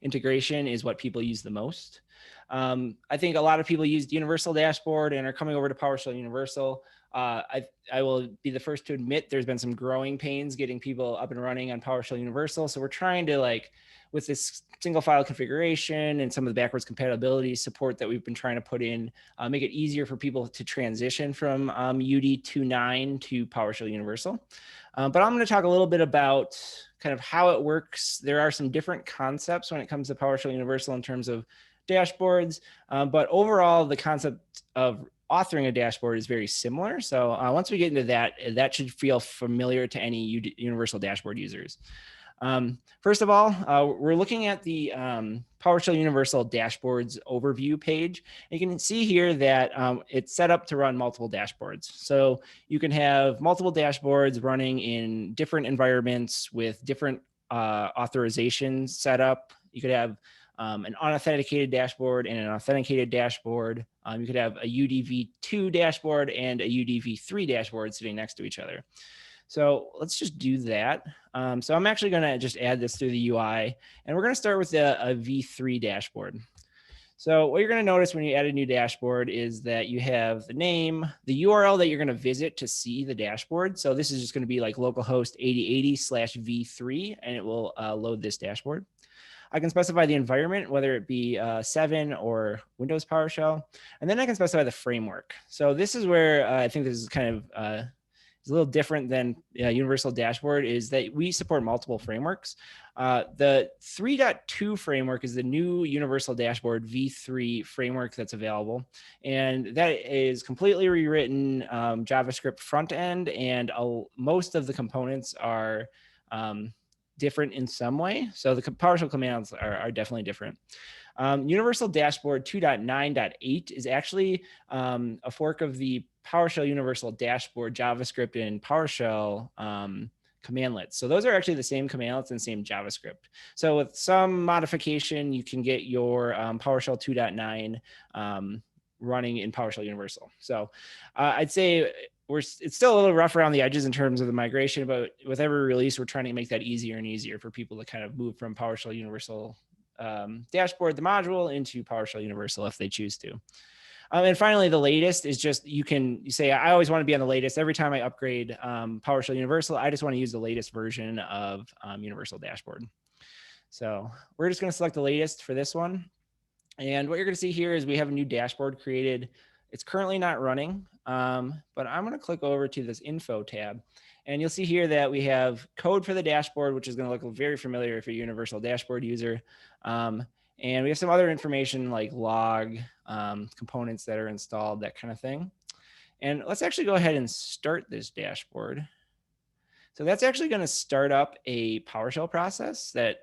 integration is what people use the most. I think a lot of people use Universal Dashboard and are coming over to PowerShell Universal. I will be the first to admit there's been some growing pains getting people up and running on PowerShell Universal. So we're trying to with this single file configuration and some of the backwards compatibility support that we've been trying to put in, make it easier for people to transition from UD 2.9 to PowerShell Universal. But I'm going to talk a little bit about kind of how it works. There are some different concepts when it comes to PowerShell Universal in terms of dashboards, but overall, the concept of authoring a dashboard is very similar. So once we get into that, that should feel familiar to any Universal Dashboard users. First of all, we're looking at the PowerShell Universal Dashboards overview page. You can see here that it's set up to run multiple dashboards. So you can have multiple dashboards running in different environments with different authorizations set up. You could have an unauthenticated dashboard and an authenticated dashboard. You could have a UDV2 dashboard and a UDV3 dashboard sitting next to each other. So let's just do that. So I'm actually going to just add this through the UI, and we're going to start with a V3 dashboard. So what you're going to notice when you add a new dashboard is that you have the name, the URL that you're going to visit to see the dashboard. So this is just going to be like localhost 8080/V3, and it will load this dashboard. I can specify the environment, whether it be 7 or Windows PowerShell, and then I can specify the framework. So this is where I think this is kind of is a little different than Universal Dashboard, is that we support multiple frameworks. The 3.2 framework is the new Universal Dashboard V3 framework that's available. And that is completely rewritten JavaScript front end, and most of the components are different in some way. So the PowerShell commands are definitely different. Universal Dashboard 2.9.8 is actually a fork of the PowerShell Universal Dashboard JavaScript and PowerShell commandlets. So those are actually the same commandlets and same JavaScript. So with some modification, you can get your PowerShell 2.9 running in PowerShell Universal. So I'd say it's still a little rough around the edges in terms of the migration, but with every release, we're trying to make that easier and easier for people to kind of move from PowerShell Universal dashboard, the module, into PowerShell Universal if they choose to. And finally, the latest is just you say, I always want to be on the latest. Every time I upgrade PowerShell Universal, I just want to use the latest version of Universal Dashboard. So we're just going to select the latest for this one. And what you're going to see here is we have a new dashboard created. It's currently not running, but I'm going to click over to this info tab. And you'll see here that we have code for the dashboard, which is going to look very familiar if you're a Universal Dashboard user. And we have some other information like log, components that are installed, that kind of thing. And let's actually go ahead and start this dashboard. So that's actually going to start up a PowerShell process that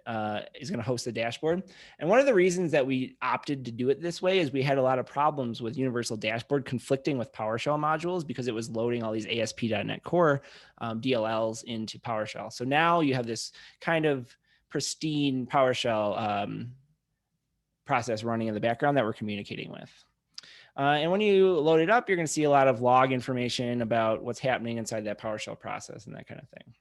is going to host the dashboard. And one of the reasons that we opted to do it this way is we had a lot of problems with Universal Dashboard conflicting with PowerShell modules because it was loading all these ASP.NET Core DLLs into PowerShell. So now you have this kind of pristine PowerShell process running in the background that we're communicating with. And when you load it up, you're going to see a lot of log information about what's happening inside that PowerShell process and that kind of thing.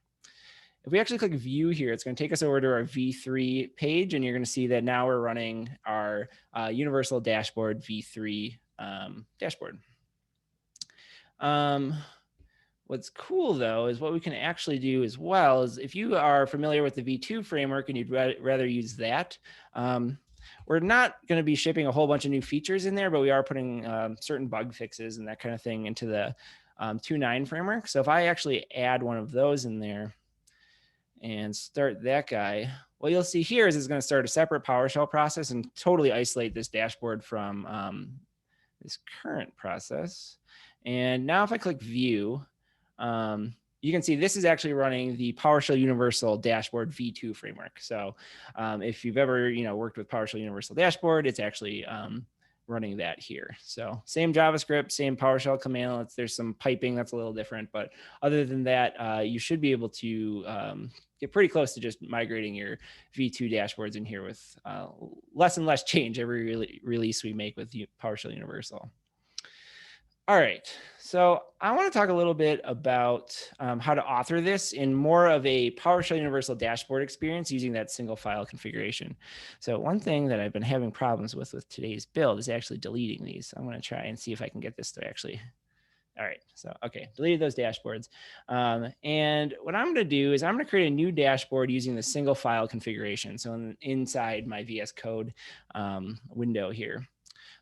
If we actually click view here, it's going to take us over to our V3 page, and you're going to see that now we're running our Universal Dashboard V3 dashboard. What's cool though is what we can actually do as well is if you are familiar with the V2 framework and you'd rather use that, we're not going to be shipping a whole bunch of new features in there, but we are putting certain bug fixes and that kind of thing into the 2.9 framework. So if I actually add one of those in there and start that guy, what you'll see here is it's going to start a separate PowerShell process and totally isolate this dashboard from this current process. And now if I click view, you can see this is actually running the PowerShell Universal Dashboard V2 framework. So if you've ever worked with PowerShell Universal Dashboard, it's actually running that here. So same JavaScript, same PowerShell command. There's some piping that's a little different, but other than that, you should be able to get pretty close to just migrating your V2 dashboards in here with less and less change every release we make with PowerShell Universal. All right. So I want to talk a little bit about how to author this in more of a PowerShell Universal dashboard experience using that single file configuration. So one thing that I've been having problems with today's build is actually deleting these. So I'm going to try and see if I can get this to actually. All right. So, okay, deleted those dashboards. And what I'm going to do is I'm going to create a new dashboard using the single file configuration. So inside my VS Code window here.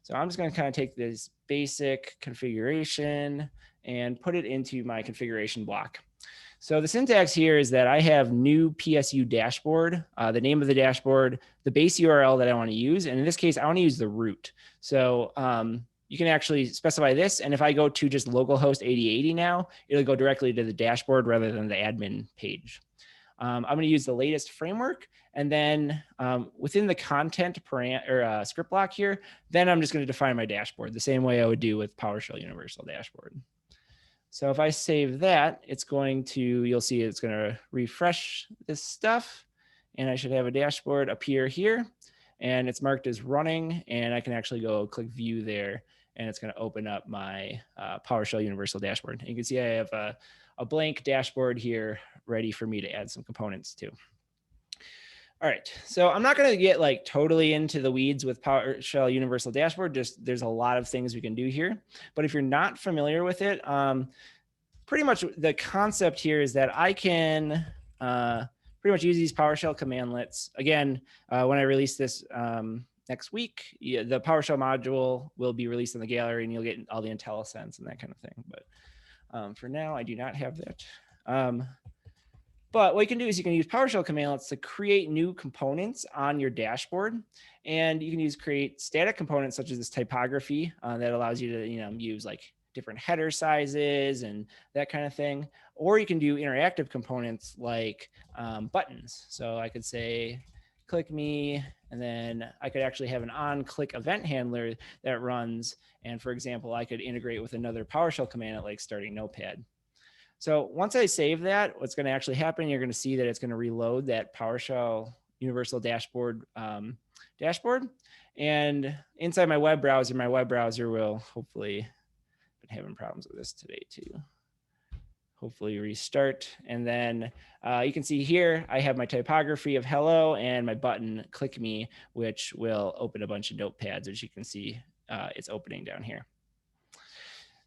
So I'm just going to kind of take this basic configuration and put it into my configuration block. So the syntax here is that I have new PSU dashboard, the name of the dashboard, the base URL that I want to use. And in this case, I want to use the root. So you can actually specify this. And if I go to just localhost 8080 now, it'll go directly to the dashboard rather than the admin page. I'm going to use the latest framework. And then within the content script block here, then I'm just going to define my dashboard the same way I would do with PowerShell Universal Dashboard. So if I save that, it's going to, you'll see it's going to refresh this stuff. And I should have a dashboard appear here. And it's marked as running. And I can actually go click view there. And it's going to open up my PowerShell Universal Dashboard. And you can see I have a blank dashboard here ready for me to add some components to. All right, so I'm not going to get like totally into the weeds with PowerShell Universal Dashboard. Just there's a lot of things we can do here. But if you're not familiar with it, pretty much the concept here is that I can pretty much use these PowerShell commandlets. Again, when I release this next week, the PowerShell module will be released in the gallery and you'll get all the IntelliSense and that kind of thing. But for now, I do not have that. But what you can do is you can use PowerShell commandlets to create new components on your dashboard. And you can create static components such as this typography that allows you to use like different header sizes and that kind of thing. Or you can do interactive components like buttons. So I could say, click me, and then I could actually have an on-click event handler that runs. And for example, I could integrate with another PowerShell command like starting Notepad. So once I save that, what's going to actually happen, you're going to see that it's going to reload that PowerShell Universal Dashboard dashboard. And inside my web browser will hopefully, been having problems with this today too. Hopefully restart. And then you can see here, I have my typography of hello and my button click me, which will open a bunch of notepads, as you can see it's opening down here.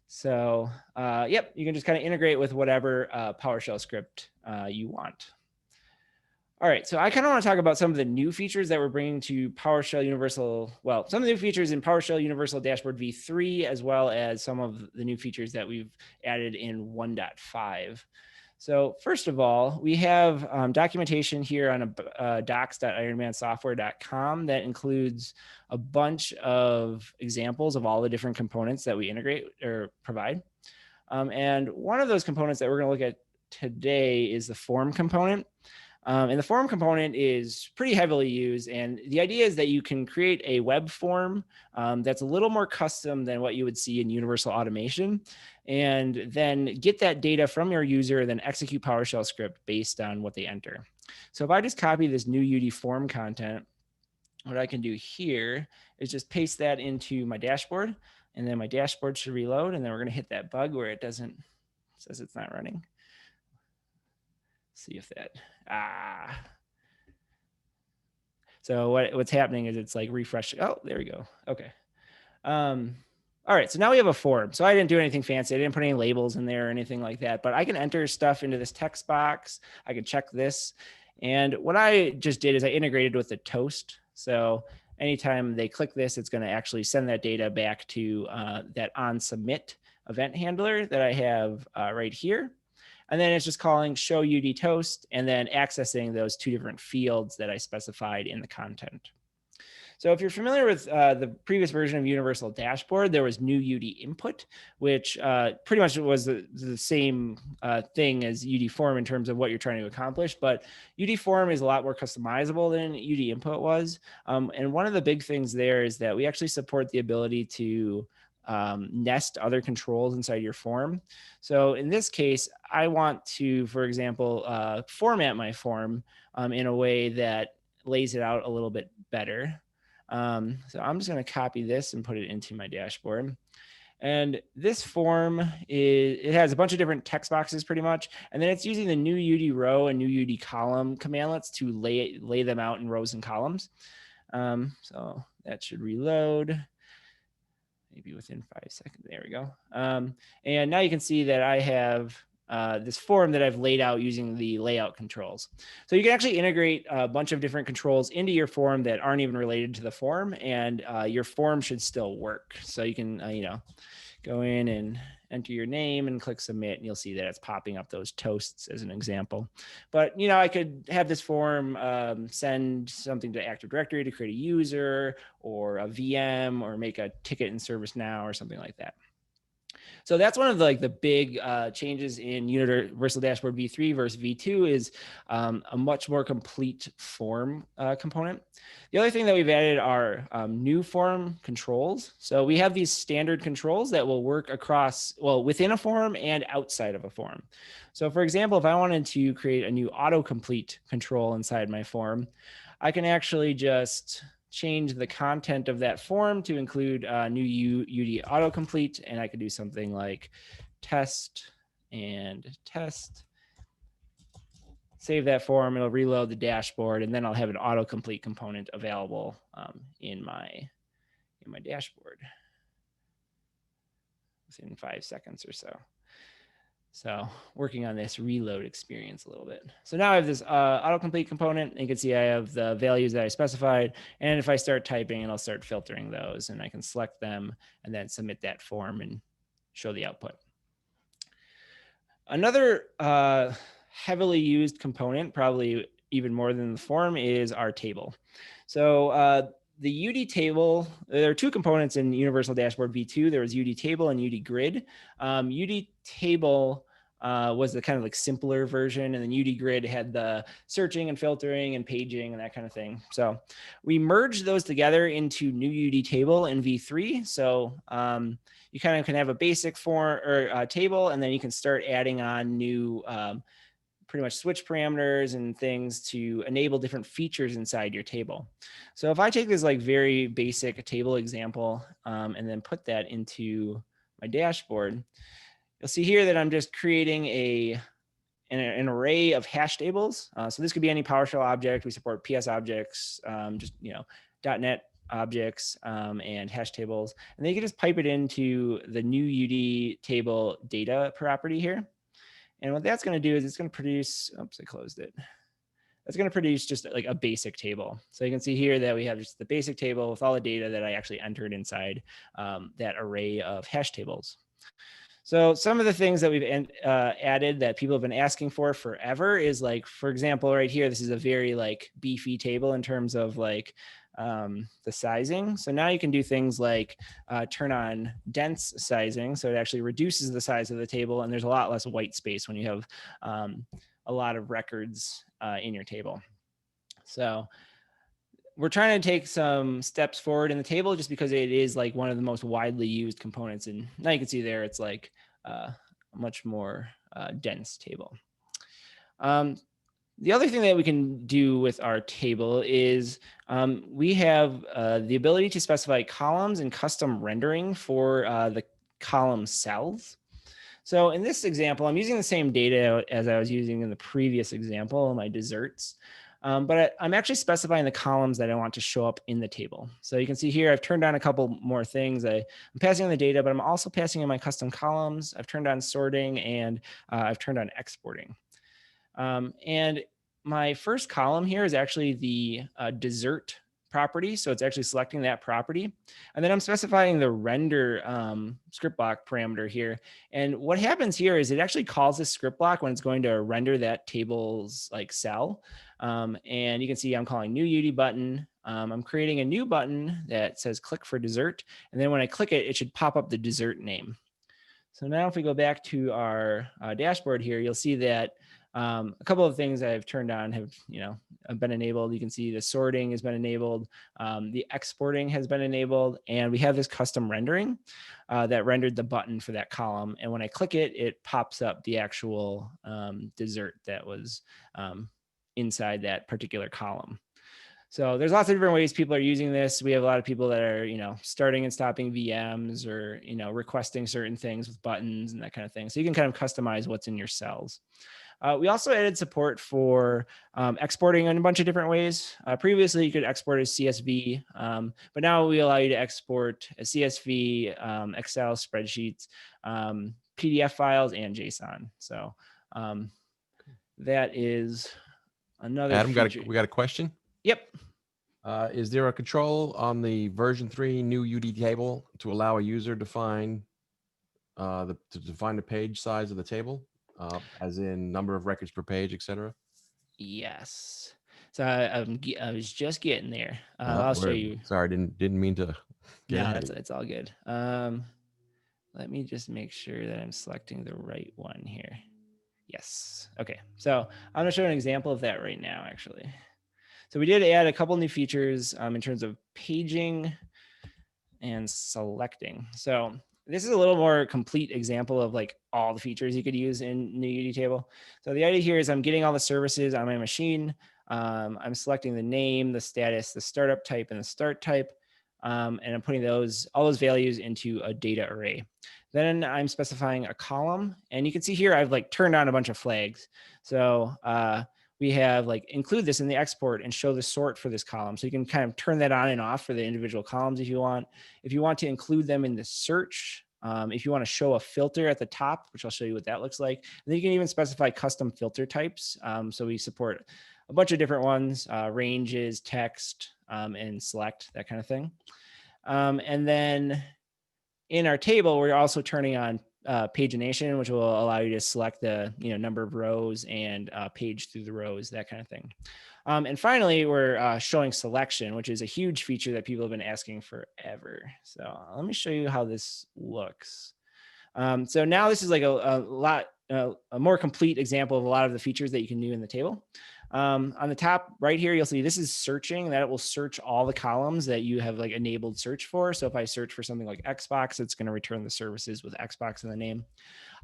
So yep, you can just kind of integrate with whatever PowerShell script you want. All right, so I kind of want to talk about some of the new features that we're bringing to PowerShell Universal. Well, some of the new features in PowerShell Universal Dashboard v3, as well as some of the new features that we've added in 1.5. So first of all, we have documentation here on docs.ironmansoftware.com that includes a bunch of examples of all the different components that we integrate or provide. And one of those components that we're going to look at today is the form component. And the form component is pretty heavily used. And the idea is that you can create a web form that's a little more custom than what you would see in universal automation, and then get that data from your user, then execute PowerShell script based on what they enter. So if I just copy this new UD form content, what I can do here is just paste that into my dashboard, and then my dashboard should reload. And then we're going to hit that bug where it says it's not running. See if that, So what's happening is it's like refresh. Oh, there we go. Okay. All right, so now we have a form. So I didn't do anything fancy. I didn't put any labels in there or anything like that, but I can enter stuff into this text box. I can check this. And what I just did is I integrated with the toast. So anytime they click this, it's going to actually send that data back to that on submit event handler that I have right here. And then it's just calling show UD toast and then accessing those two different fields that I specified in the content. So if you're familiar with the previous version of Universal Dashboard, there was new UD input, which pretty much was the same thing as UD form in terms of what you're trying to accomplish. But UD form is a lot more customizable than UD input was. And one of the big things there is that we actually support the ability to nest other controls inside your form. So in this case, I want to, for example, format my form in a way that lays it out a little bit better. So I'm just going to copy this and put it into my dashboard. And this form it has a bunch of different text boxes pretty much. And then it's using the new UD row and new UD column commandlets to lay them out in rows and columns. So that should reload maybe within 5 seconds. There we go. And now you can see that I have this form that I've laid out using the layout controls. So you can actually integrate a bunch of different controls into your form that aren't even related to the form, and your form should still work. So you can, go in and enter your name and click submit, and you'll see that it's popping up those toasts as an example. But, I could have this form send something to Active Directory to create a user or a VM or make a ticket in ServiceNow or something like that. So that's one of the big changes in Universal Dashboard v3 versus v2 is a much more complete form component. The other thing that we've added are new form controls. So we have these standard controls that will work across, within a form and outside of a form. So for example, if I wanted to create a new autocomplete control inside my form, I can actually just change the content of that form to include new UD autocomplete, and I could do something like test and test. Save that form, it'll reload the dashboard, and then I'll have an autocomplete component available in my dashboard within 5 seconds or so. So working on this reload experience a little bit. So now I have this autocomplete component, and you can see I have the values that I specified. And if I start typing, it'll start filtering those, and I can select them and then submit that form and show the output. Another heavily used component, probably even more than the form, is our table. So the UD table, there are two components in Universal Dashboard v2. There was UD table and UD grid. UD table was the kind of simpler version, and then UD grid had the searching and filtering and paging and that kind of thing. So we merged those together into new UD table in v3. So you kind of can have a basic form or table, and then you can start adding on new pretty much switch parameters and things to enable different features inside your table. So if I take this very basic table example and then put that into my dashboard, you'll see here that I'm just creating an array of hash tables. So this could be any PowerShell object. We support PS objects, .NET objects and hash tables. And then you can just pipe it into the new UD table data property here. And what that's going to do is it's going to produce, oops, I closed it. That's going to produce just a basic table. So you can see here that we have just the basic table with all the data that I actually entered inside that array of hash tables. So some of the things that we've added that people have been asking for forever is for example, right here, this is a very beefy table in terms of the sizing. So now you can do things like turn on dense sizing. So it actually reduces the size of the table, and there's a lot less white space when you have a lot of records in your table. So we're trying to take some steps forward in the table just because it is one of the most widely used components. And now you can see there, it's a much more dense table. The other thing that we can do with our table is we have the ability to specify columns and custom rendering for the column cells. So in this example, I'm using the same data as I was using in the previous example, my desserts. But I'm actually specifying the columns that I want to show up in the table. So you can see here, I've turned on a couple more things. I'm passing on the data, but I'm also passing in my custom columns. I've turned on sorting, and I've turned on exporting. And my first column here is actually the dessert property. So it's actually selecting that property. And then I'm specifying the render script block parameter here. And what happens here is it actually calls this script block when it's going to render that table's cell. And you can see I'm calling new UD button. I'm creating a new button that says click for dessert. And then when I click it, it should pop up the dessert name. So now if we go back to our dashboard here, you'll see that a couple of things I've turned on have been enabled. You can see the sorting has been enabled, the exporting has been enabled, and we have this custom rendering that rendered the button for that column. And when I click it, it pops up the actual dessert that was inside that particular column. So there's lots of different ways people are using this. We have a lot of people that are, starting and stopping VMs or, requesting certain things with buttons and that kind of thing. So you can kind of customize what's in your cells. We also added support for exporting in a bunch of different ways. Previously, you could export as CSV, but now we allow you to export as CSV, Excel spreadsheets, PDF files, and JSON. So that is another Adam, feature. we got a question. Yep. Is there a control on the version 3 new UD table to allow a user to define the page size of the table, as in number of records per page, etc.? Yes. So I was just getting there. I'll show you. Sorry, didn't mean to get No, ahead of you. it's all good. Let me just make sure that I'm selecting the right one here. Yes. Okay. So I'm going to show an example of that right now, actually. So we did add a couple new features in terms of paging and selecting. So this is a little more complete example of like all the features you could use in new UD table. So the idea here is I'm getting all the services on my machine. I'm selecting the name, the status, the startup type, and the start type. And I'm putting all those values into a data array. Then I'm specifying a column, and you can see here I've like turned on a bunch of flags. So we have like include this in the export and show the sort for this column. So you can kind of turn that on and off for the individual columns if you want. If you want to include them in the search, if you want to show a filter at the top, which I'll show you what that looks like. And then you can even specify custom filter types. So we support a bunch of different ones, ranges, text, and select, that kind of thing. And then in our table, we're also turning on pagination, which will allow you to select the number of rows and page through the rows, that kind of thing. And finally, we're showing selection, which is a huge feature that people have been asking forever. So let me show you how this looks. So now this is like a more complete example of a lot of the features that you can do in the table. On the top right here, you'll see this is searching, that it will search all the columns that you have like enabled search for. So if I search for something like Xbox, it's going to return the services with Xbox in the name.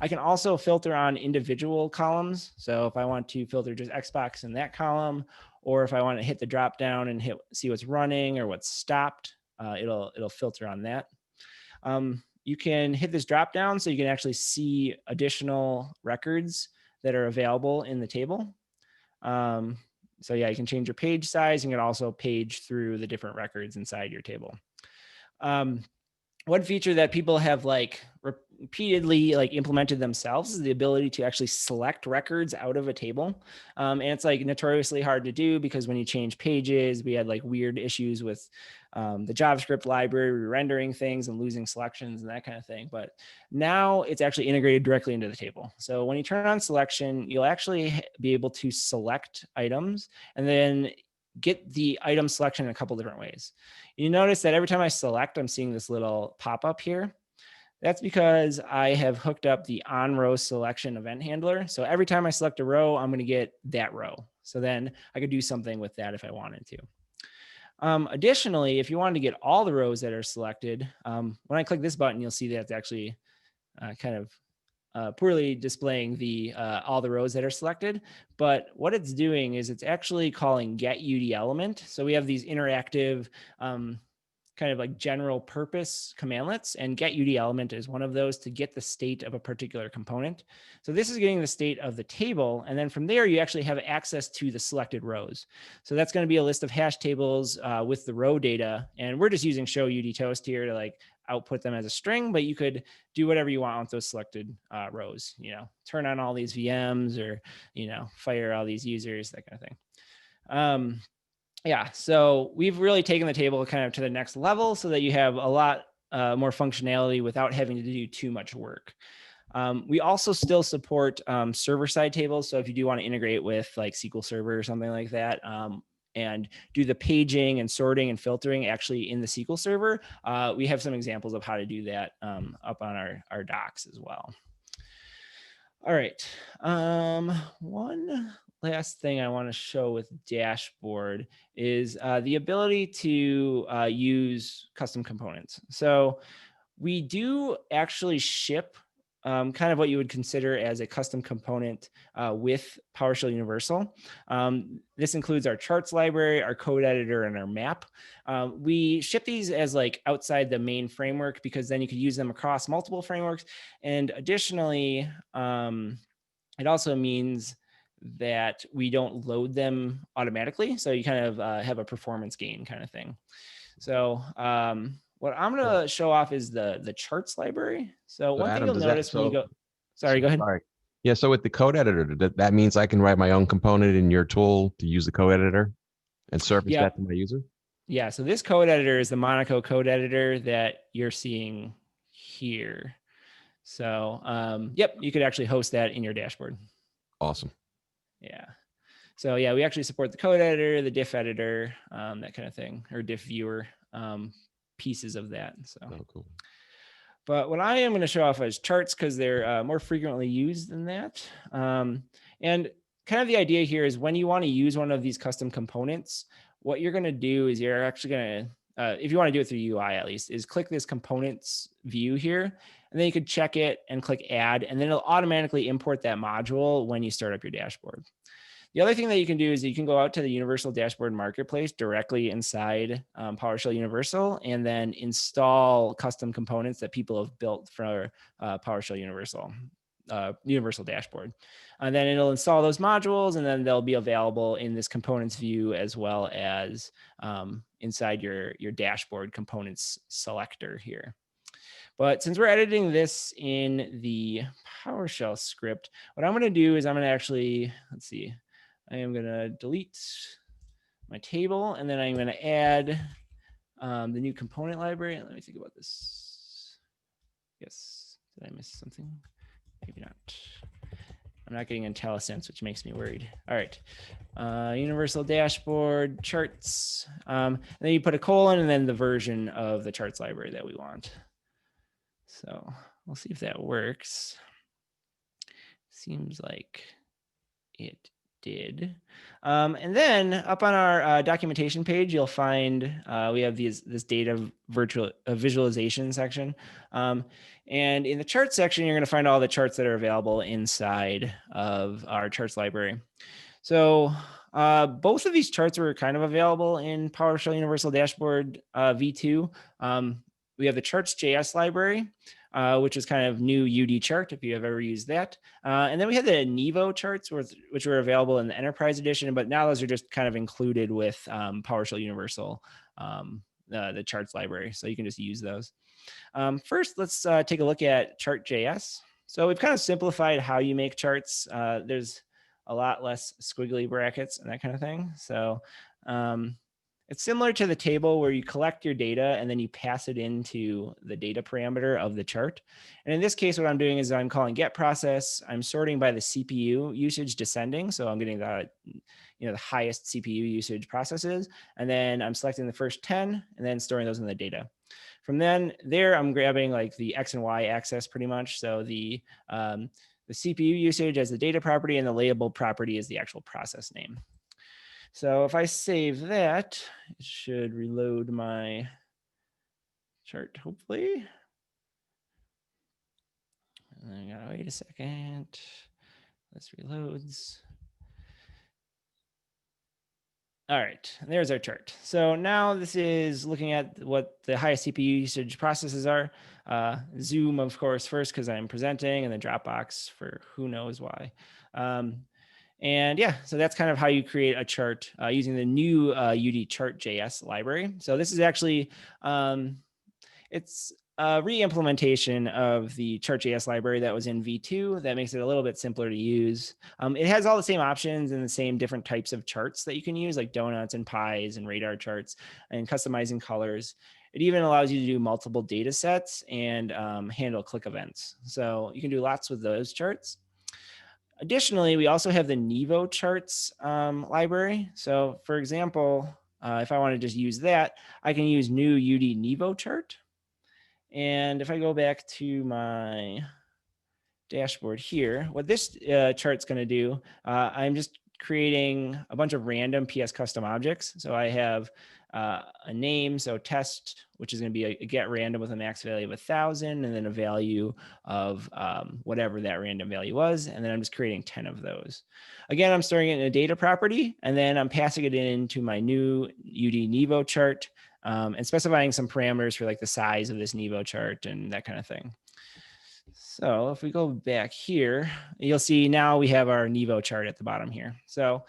I can also filter on individual columns. So if I want to filter just Xbox in that column, or if I want to hit the drop down and see what's running or what's stopped, it'll filter on that. You can hit this drop down so you can actually see additional records that are available in the table. So yeah, you can change your page size. You can also page through the different records inside your table. One feature that people have like repeatedly like implemented themselves is the ability to actually select records out of a table. And it's like notoriously hard to do because when you change pages, we had like weird issues with the JavaScript library rendering things and losing selections and that kind of thing. But now it's actually integrated directly into the table. So when you turn on selection, you'll actually be able to select items and then get the item selection in a couple different ways. You notice that every time I select, I'm seeing this little pop-up here. That's because I have hooked up the on-row selection event handler. So every time I select a row, I'm going to get that row. So then I could do something with that if I wanted to. Additionally, if you wanted to get all the rows that are selected, when I click this button, you'll see that it's actually kind of poorly displaying all the rows that are selected. But what it's doing is it's actually calling get UD element. So we have these interactive kind of like general purpose commandlets, and get UD element is one of those to get the state of a particular component. So this is getting the state of the table. And then from there, you actually have access to the selected rows. So that's going to be a list of hash tables with the row data. And we're just using show UD toast here to like output them as a string, but you could do whatever you want with those selected rows, turn on all these VMs or, fire all these users, that kind of thing. Yeah, so we've really taken the table kind of to the next level so that you have a lot more functionality without having to do too much work. We also still support server-side tables. So if you do want to integrate with like SQL Server or something like that, and do the paging and sorting and filtering actually in the SQL Server, we have some examples of how to do that up on our docs as well. All right, one last thing I want to show with dashboard is the ability to use custom components. So we do actually ship kind of what you would consider as a custom component with PowerShell Universal. This includes our charts library, our code editor, and our map. We ship these as like outside the main framework because then you could use them across multiple frameworks. And additionally, it also means that we don't load them automatically. So you kind of have a performance gain kind of thing. So what I'm going to show off is the charts library. So one thing Adam, you'll does that notice when you go, sorry, go ahead. Sorry. Yeah, so with the code editor, that means I can write my own component in your tool to use the code editor and surface Yeah. that to my user? Yeah. So this code editor is the Monaco code editor that you're seeing here. So yep, you could actually host that in your dashboard. Awesome. Yeah. So yeah, we actually support the code editor, the diff editor, that kind of thing, or diff viewer pieces of that. So cool. But what I am going to show off is charts because they're more frequently used than that. And kind of the idea here is when you want to use one of these custom components, what you're going to do is you're actually going to, if you want to do it through UI at least, is click this components view here, and then you could check it and click add, and then it'll automatically import that module when you start up your dashboard. The other thing that you can do is you can go out to the Universal Dashboard Marketplace directly inside PowerShell Universal and then install custom components that people have built for PowerShell Universal Dashboard. And then it'll install those modules, and then they'll be available in this components view as well as inside your dashboard components selector here. But since we're editing this in the PowerShell script, what I'm going to do is I'm going to actually, let's see, I am going to delete my table, and then I'm going to add the new component library. Let me think about this. Yes, did I miss something? Maybe not. I'm not getting IntelliSense, which makes me worried. All right, Universal Dashboard, charts. And then you put a colon and then the version of the charts library that we want. So we'll see if that works. Seems like it did. And then up on our documentation page, you'll find we have this data visualization section. And in the charts section, you're going to find all the charts that are available inside of our charts library. So both of these charts were kind of available in PowerShell Universal Dashboard v2. We have the charts.js library, which is kind of new UD chart if you have ever used that. And then we had the Nevo charts, which were available in the Enterprise Edition, but now those are just kind of included with PowerShell Universal, the charts library. So you can just use those. First, let's take a look at chart.js. So we've kind of simplified how you make charts. There's a lot less squiggly brackets and that kind of thing. So it's similar to the table where you collect your data and then you pass it into the data parameter of the chart. And in this case, what I'm doing is I'm calling get process. I'm sorting by the CPU usage descending. So I'm getting the highest CPU usage processes. And then I'm selecting the first 10 and then storing those in the data. From then there, I'm grabbing like the X and Y axis pretty much. So the CPU usage as the data property and the label property is the actual process name. So if I save that, it should reload my chart, hopefully. And I gotta wait a second. This reloads. All right, there's our chart. So now this is looking at what the highest CPU usage processes are. Zoom, of course, first because I'm presenting, and then Dropbox for who knows why. And yeah, so that's kind of how you create a chart using the new UD chart.js library. So this is actually, it's a re-implementation of the chart.js library that was in V2 that makes it a little bit simpler to use. It has all the same options and the same different types of charts that you can use, like donuts and pies and radar charts and customizing colors. It even allows you to do multiple data sets and handle click events. So you can do lots with those charts. Additionally, we also have the Nevo charts library. So for example, if I want to just use that, I can use new UD Nevo chart. And if I go back to my dashboard here, what this chart's going to do, I'm just creating a bunch of random PS custom objects. So I have a name, so test, which is going to be a get random with a max value of 1,000, and then a value of whatever that random value was. And then I'm just creating 10 of those. Again, I'm storing it in a data property, and then I'm passing it into my new UD Nevo chart and specifying some parameters for like the size of this Nevo chart and that kind of thing. So if we go back here, you'll see now we have our Nevo chart at the bottom here. So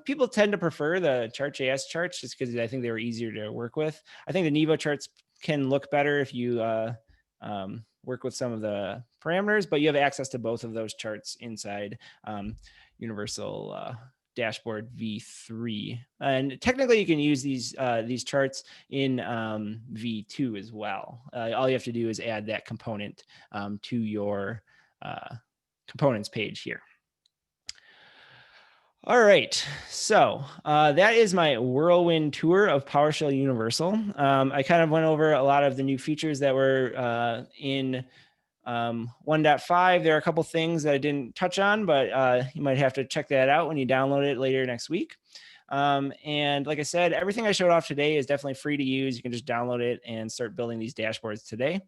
people tend to prefer the chart.js charts just because I think they were easier to work with. I think the Nevo charts can look better if you work with some of the parameters, but you have access to both of those charts inside Universal Dashboard v3, and technically you can use these charts in v2 as well. All you have to do is add that component to your components page here. All right, so that is my whirlwind tour of PowerShell Universal. I kind of went over a lot of the new features that were in 1.5. There are a couple things that I didn't touch on, but you might have to check that out when you download it later next week. And like I said, everything I showed off today is definitely free to use. You can just download it and start building these dashboards today.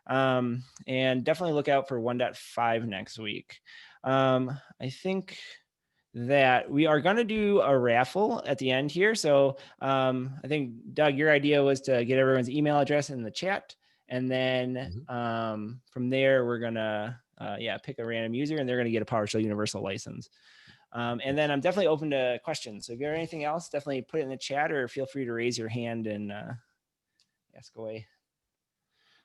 And definitely look out for 1.5 next week. I think that we are going to do a raffle at the end here. So I think, Doug, your idea was to get everyone's email address in the chat. And then from there, we're going to pick a random user, and they're going to get a PowerShell Universal license. And then I'm definitely open to questions. So if you have anything else, definitely put it in the chat, or feel free to raise your hand and ask away.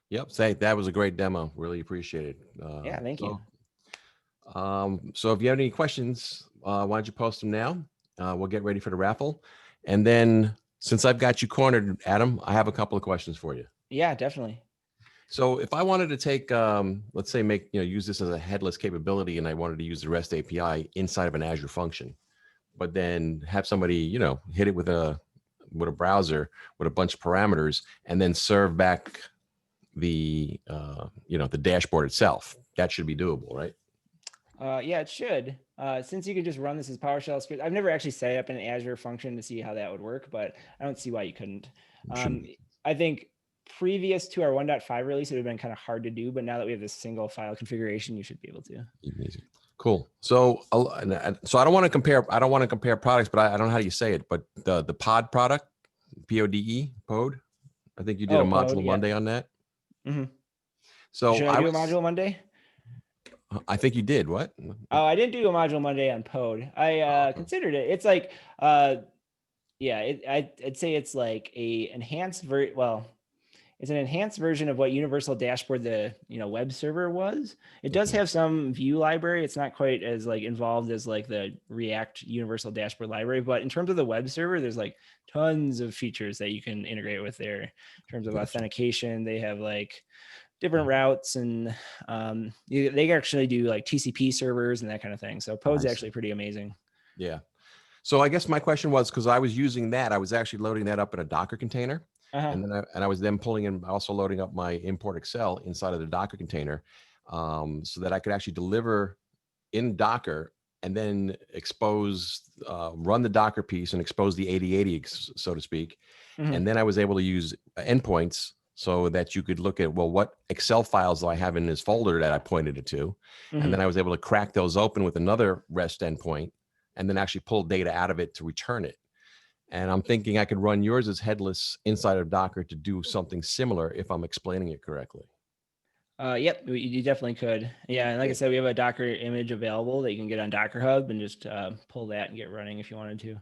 Yep. That was a great demo. Really appreciate it. Yeah, thank you. So if you have any questions, why don't you post them now? We'll get ready for the raffle. And then since I've got you cornered, Adam, I have a couple of questions for you. Yeah, definitely. So if I wanted to take, let's say, use this as a headless capability, and I wanted to use the REST API inside of an Azure function, but then have somebody, hit it with a browser with a bunch of parameters, and then serve back the, the dashboard itself, that should be doable, right? Yeah, it should. Since you could just run this as PowerShell script, I've never actually set up an Azure function to see how that would work, but I don't see why you couldn't. I think previous to our 1.5 release, it would have been kind of hard to do, but now that we have this single file configuration, you should be able to. Amazing. Cool. So I don't want to compare products, but I don't know how you say it, but the pod product, PODE, POD. I think you did a Module Monday on that. Mm-hmm. So should I do a Module Monday? I think you did. What? Oh, I didn't do a Module Monday on POD. I considered it. It's like, I'd say it's like a enhanced it's an enhanced version of what Universal Dashboard, the web server was. It does have some view library. It's not quite as like involved as like the React Universal Dashboard library, but in terms of the web server, there's like tons of features that you can integrate with there. In terms of authentication, they have like different routes, and they actually do like TCP servers and that kind of thing. So POD's actually pretty amazing. Yeah. So I guess my question was, because I was using that, I was actually loading that up in a Docker container. And then I was then pulling in, also loading up my import Excel inside of the Docker container, so that I could actually deliver in Docker and then run the Docker piece and expose the 8080, so to speak. And then I was able to use endpoints so that you could look at, well, what Excel files do I have in this folder that I pointed it to? And then I was able to crack those open with another REST endpoint and then actually pull data out of it to return it. And I'm thinking I could run yours as headless inside of Docker to do something similar if I'm explaining it correctly. Yep, you definitely could. Yeah, and like I said, we have a Docker image available that you can get on Docker Hub and just pull that and get running if you wanted to.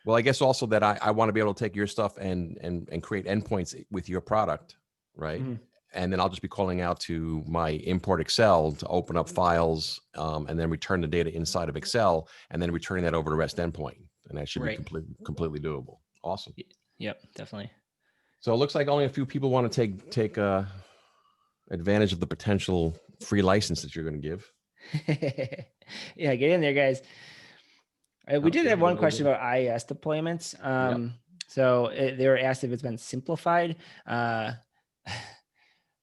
Well, I guess also that I want to be able to take your stuff and create endpoints with your product, right? And then I'll just be calling out to my import Excel to open up files, and then return the data inside of Excel, and then returning that over to REST endpoint. And that should be completely doable. Awesome. Yep, definitely. So it looks like only a few people want to take advantage of the potential free license that you're going to give. Yeah, get in there, guys. We did have one question about IIS deployments. So they were asked if it's been simplified.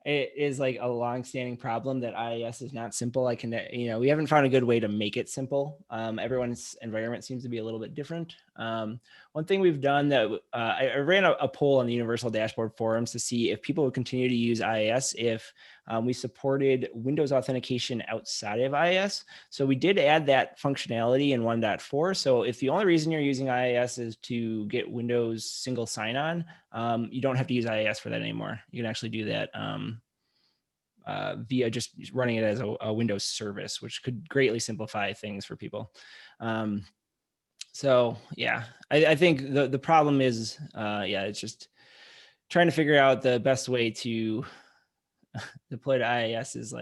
it is like a long-standing problem that IIS is not simple. We haven't found a good way to make it simple. Everyone's environment seems to be a little bit different. One thing we've done that I ran a poll on the Universal Dashboard forums to see if people would continue to use IIS if we supported Windows authentication outside of IIS. So we did add that functionality in 1.4. So if the only reason you're using IIS is to get Windows single sign-on, you don't have to use IIS for that anymore. You can actually do that via just running it as a Windows service, which could greatly simplify things for people. So yeah, I think the problem is, it's just trying to figure out the best way to deploy to IIS is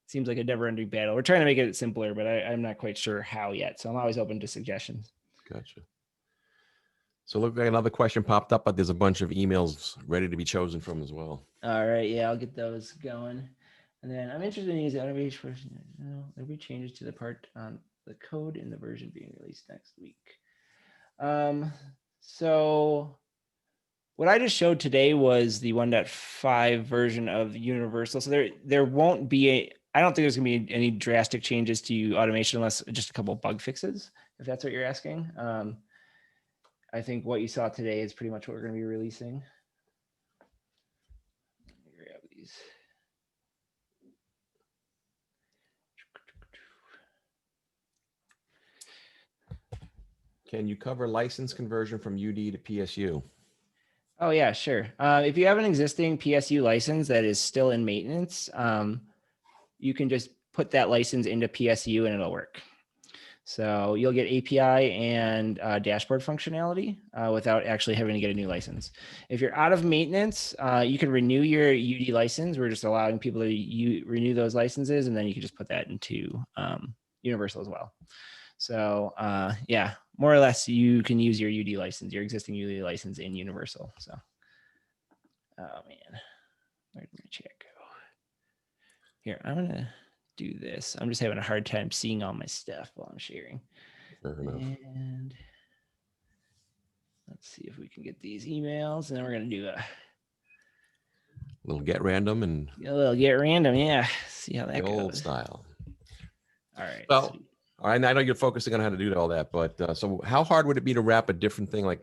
seems like a never-ending battle. We're trying to make it simpler, but I'm not quite sure how yet. So I'm always open to suggestions. Gotcha. So look, like another question popped up, but there's a bunch of emails ready to be chosen from as well. All right, yeah, I'll get those going. And then I'm interested in using automation for every changes to the part on the code in the version being released next week. So what I just showed today was the 1.5 version of Universal. So there won't be I don't think there's gonna be any drastic changes to automation unless just a couple of bug fixes, if that's what you're asking. I think what you saw today is pretty much what we're gonna be releasing. Grab these. Can you cover license conversion from UD to PSU? Oh yeah, sure. If you have an existing PSU license that is still in maintenance, you can just put that license into PSU and it'll work. So you'll get API and dashboard functionality without actually having to get a new license. If you're out of maintenance, you can renew your UD license. We're just allowing people to renew those licenses, and then you can just put that into Universal as well. So yeah, more or less, you can use your UD license, your existing UD license in Universal. So, oh man, where did my chat go? Here, I'm gonna do this. I'm just having a hard time seeing all my stuff while I'm sharing. Fair enough. And let's see if we can get these emails, and then we're gonna do a little get random and a little get random. Yeah, see how that the goes. old style. All right. Well, I know you're focusing on how to do all that, but so how hard would it be to wrap a different thing like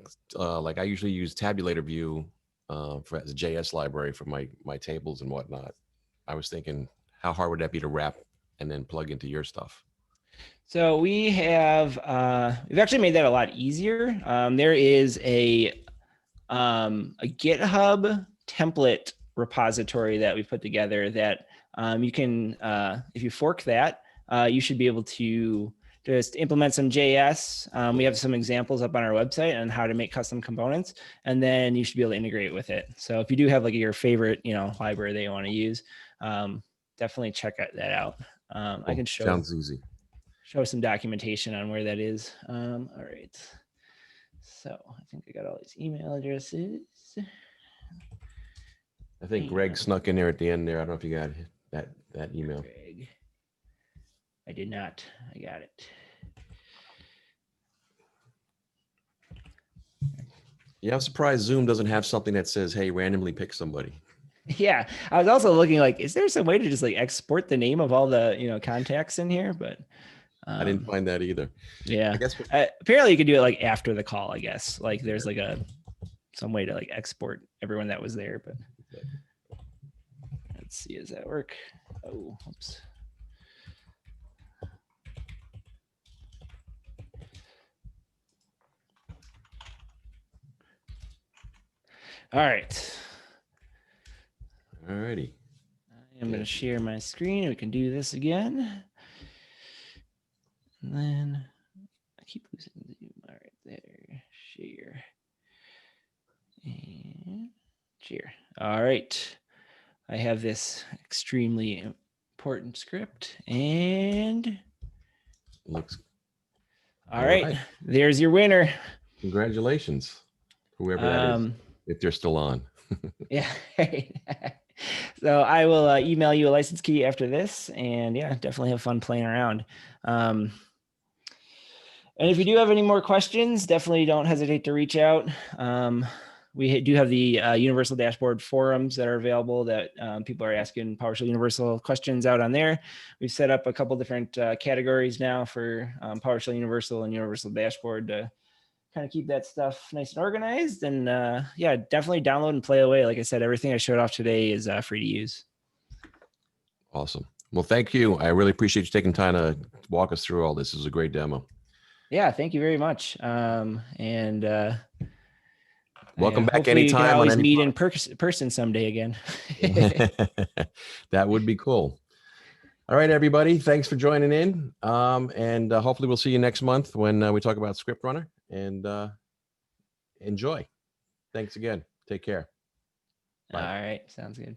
I usually use Tabulator View for as a JS library for my tables and whatnot. I was thinking, how hard would that be to wrap and then plug into your stuff? So we have we've actually made that a lot easier. There is a GitHub template repository that we put together that you can, if you fork that, you should be able to just implement some JS. We have some examples up on our website on how to make custom components, and then you should be able to integrate with it. So if you do have like your favorite, library that you want to use, definitely check that out. I can Sounds easy. Show some documentation on where that is. All right. So I think I got all these email addresses. I think Greg snuck in there at the end there. I don't know if you got that email. Greg. I did not. I got it. Yeah, I'm surprised Zoom doesn't have something that says, hey, randomly pick somebody. Yeah, I was also looking is there some way to just export the name of all the contacts in here? But I didn't find that either. Yeah, I guess apparently you could do it after the call. I guess there's some way to export everyone that was there. But let's see, does that work? Oh, oops. All right. All righty. I'm going to share my screen. We can do this again. And then I keep losing Zoom. All right, there. Share. And share. All right. I have this extremely important script and looks. All right. There's your winner. Congratulations, whoever that is, if they're still on. Yeah. So I will email you a license key after this, and yeah, definitely have fun playing around. And if you do have any more questions, definitely don't hesitate to reach out. we do have the Universal Dashboard forums that are available that people are asking PowerShell Universal questions out on there. We've set up a couple different categories now for PowerShell Universal and Universal Dashboard to kind of keep that stuff nice and organized. And yeah, definitely download and play away. Like I said, everything I showed off today is free to use. Awesome. Well, thank you. I really appreciate you taking time to walk us through all this. This was a great demo. Yeah, thank you very much. Welcome back hopefully anytime. We can always on meet in person someday again. That would be cool. All right, everybody. Thanks for joining in. And hopefully we'll see you next month when we talk about Script Runner, and enjoy. Thanks again. Take care. Bye. All right. Sounds good.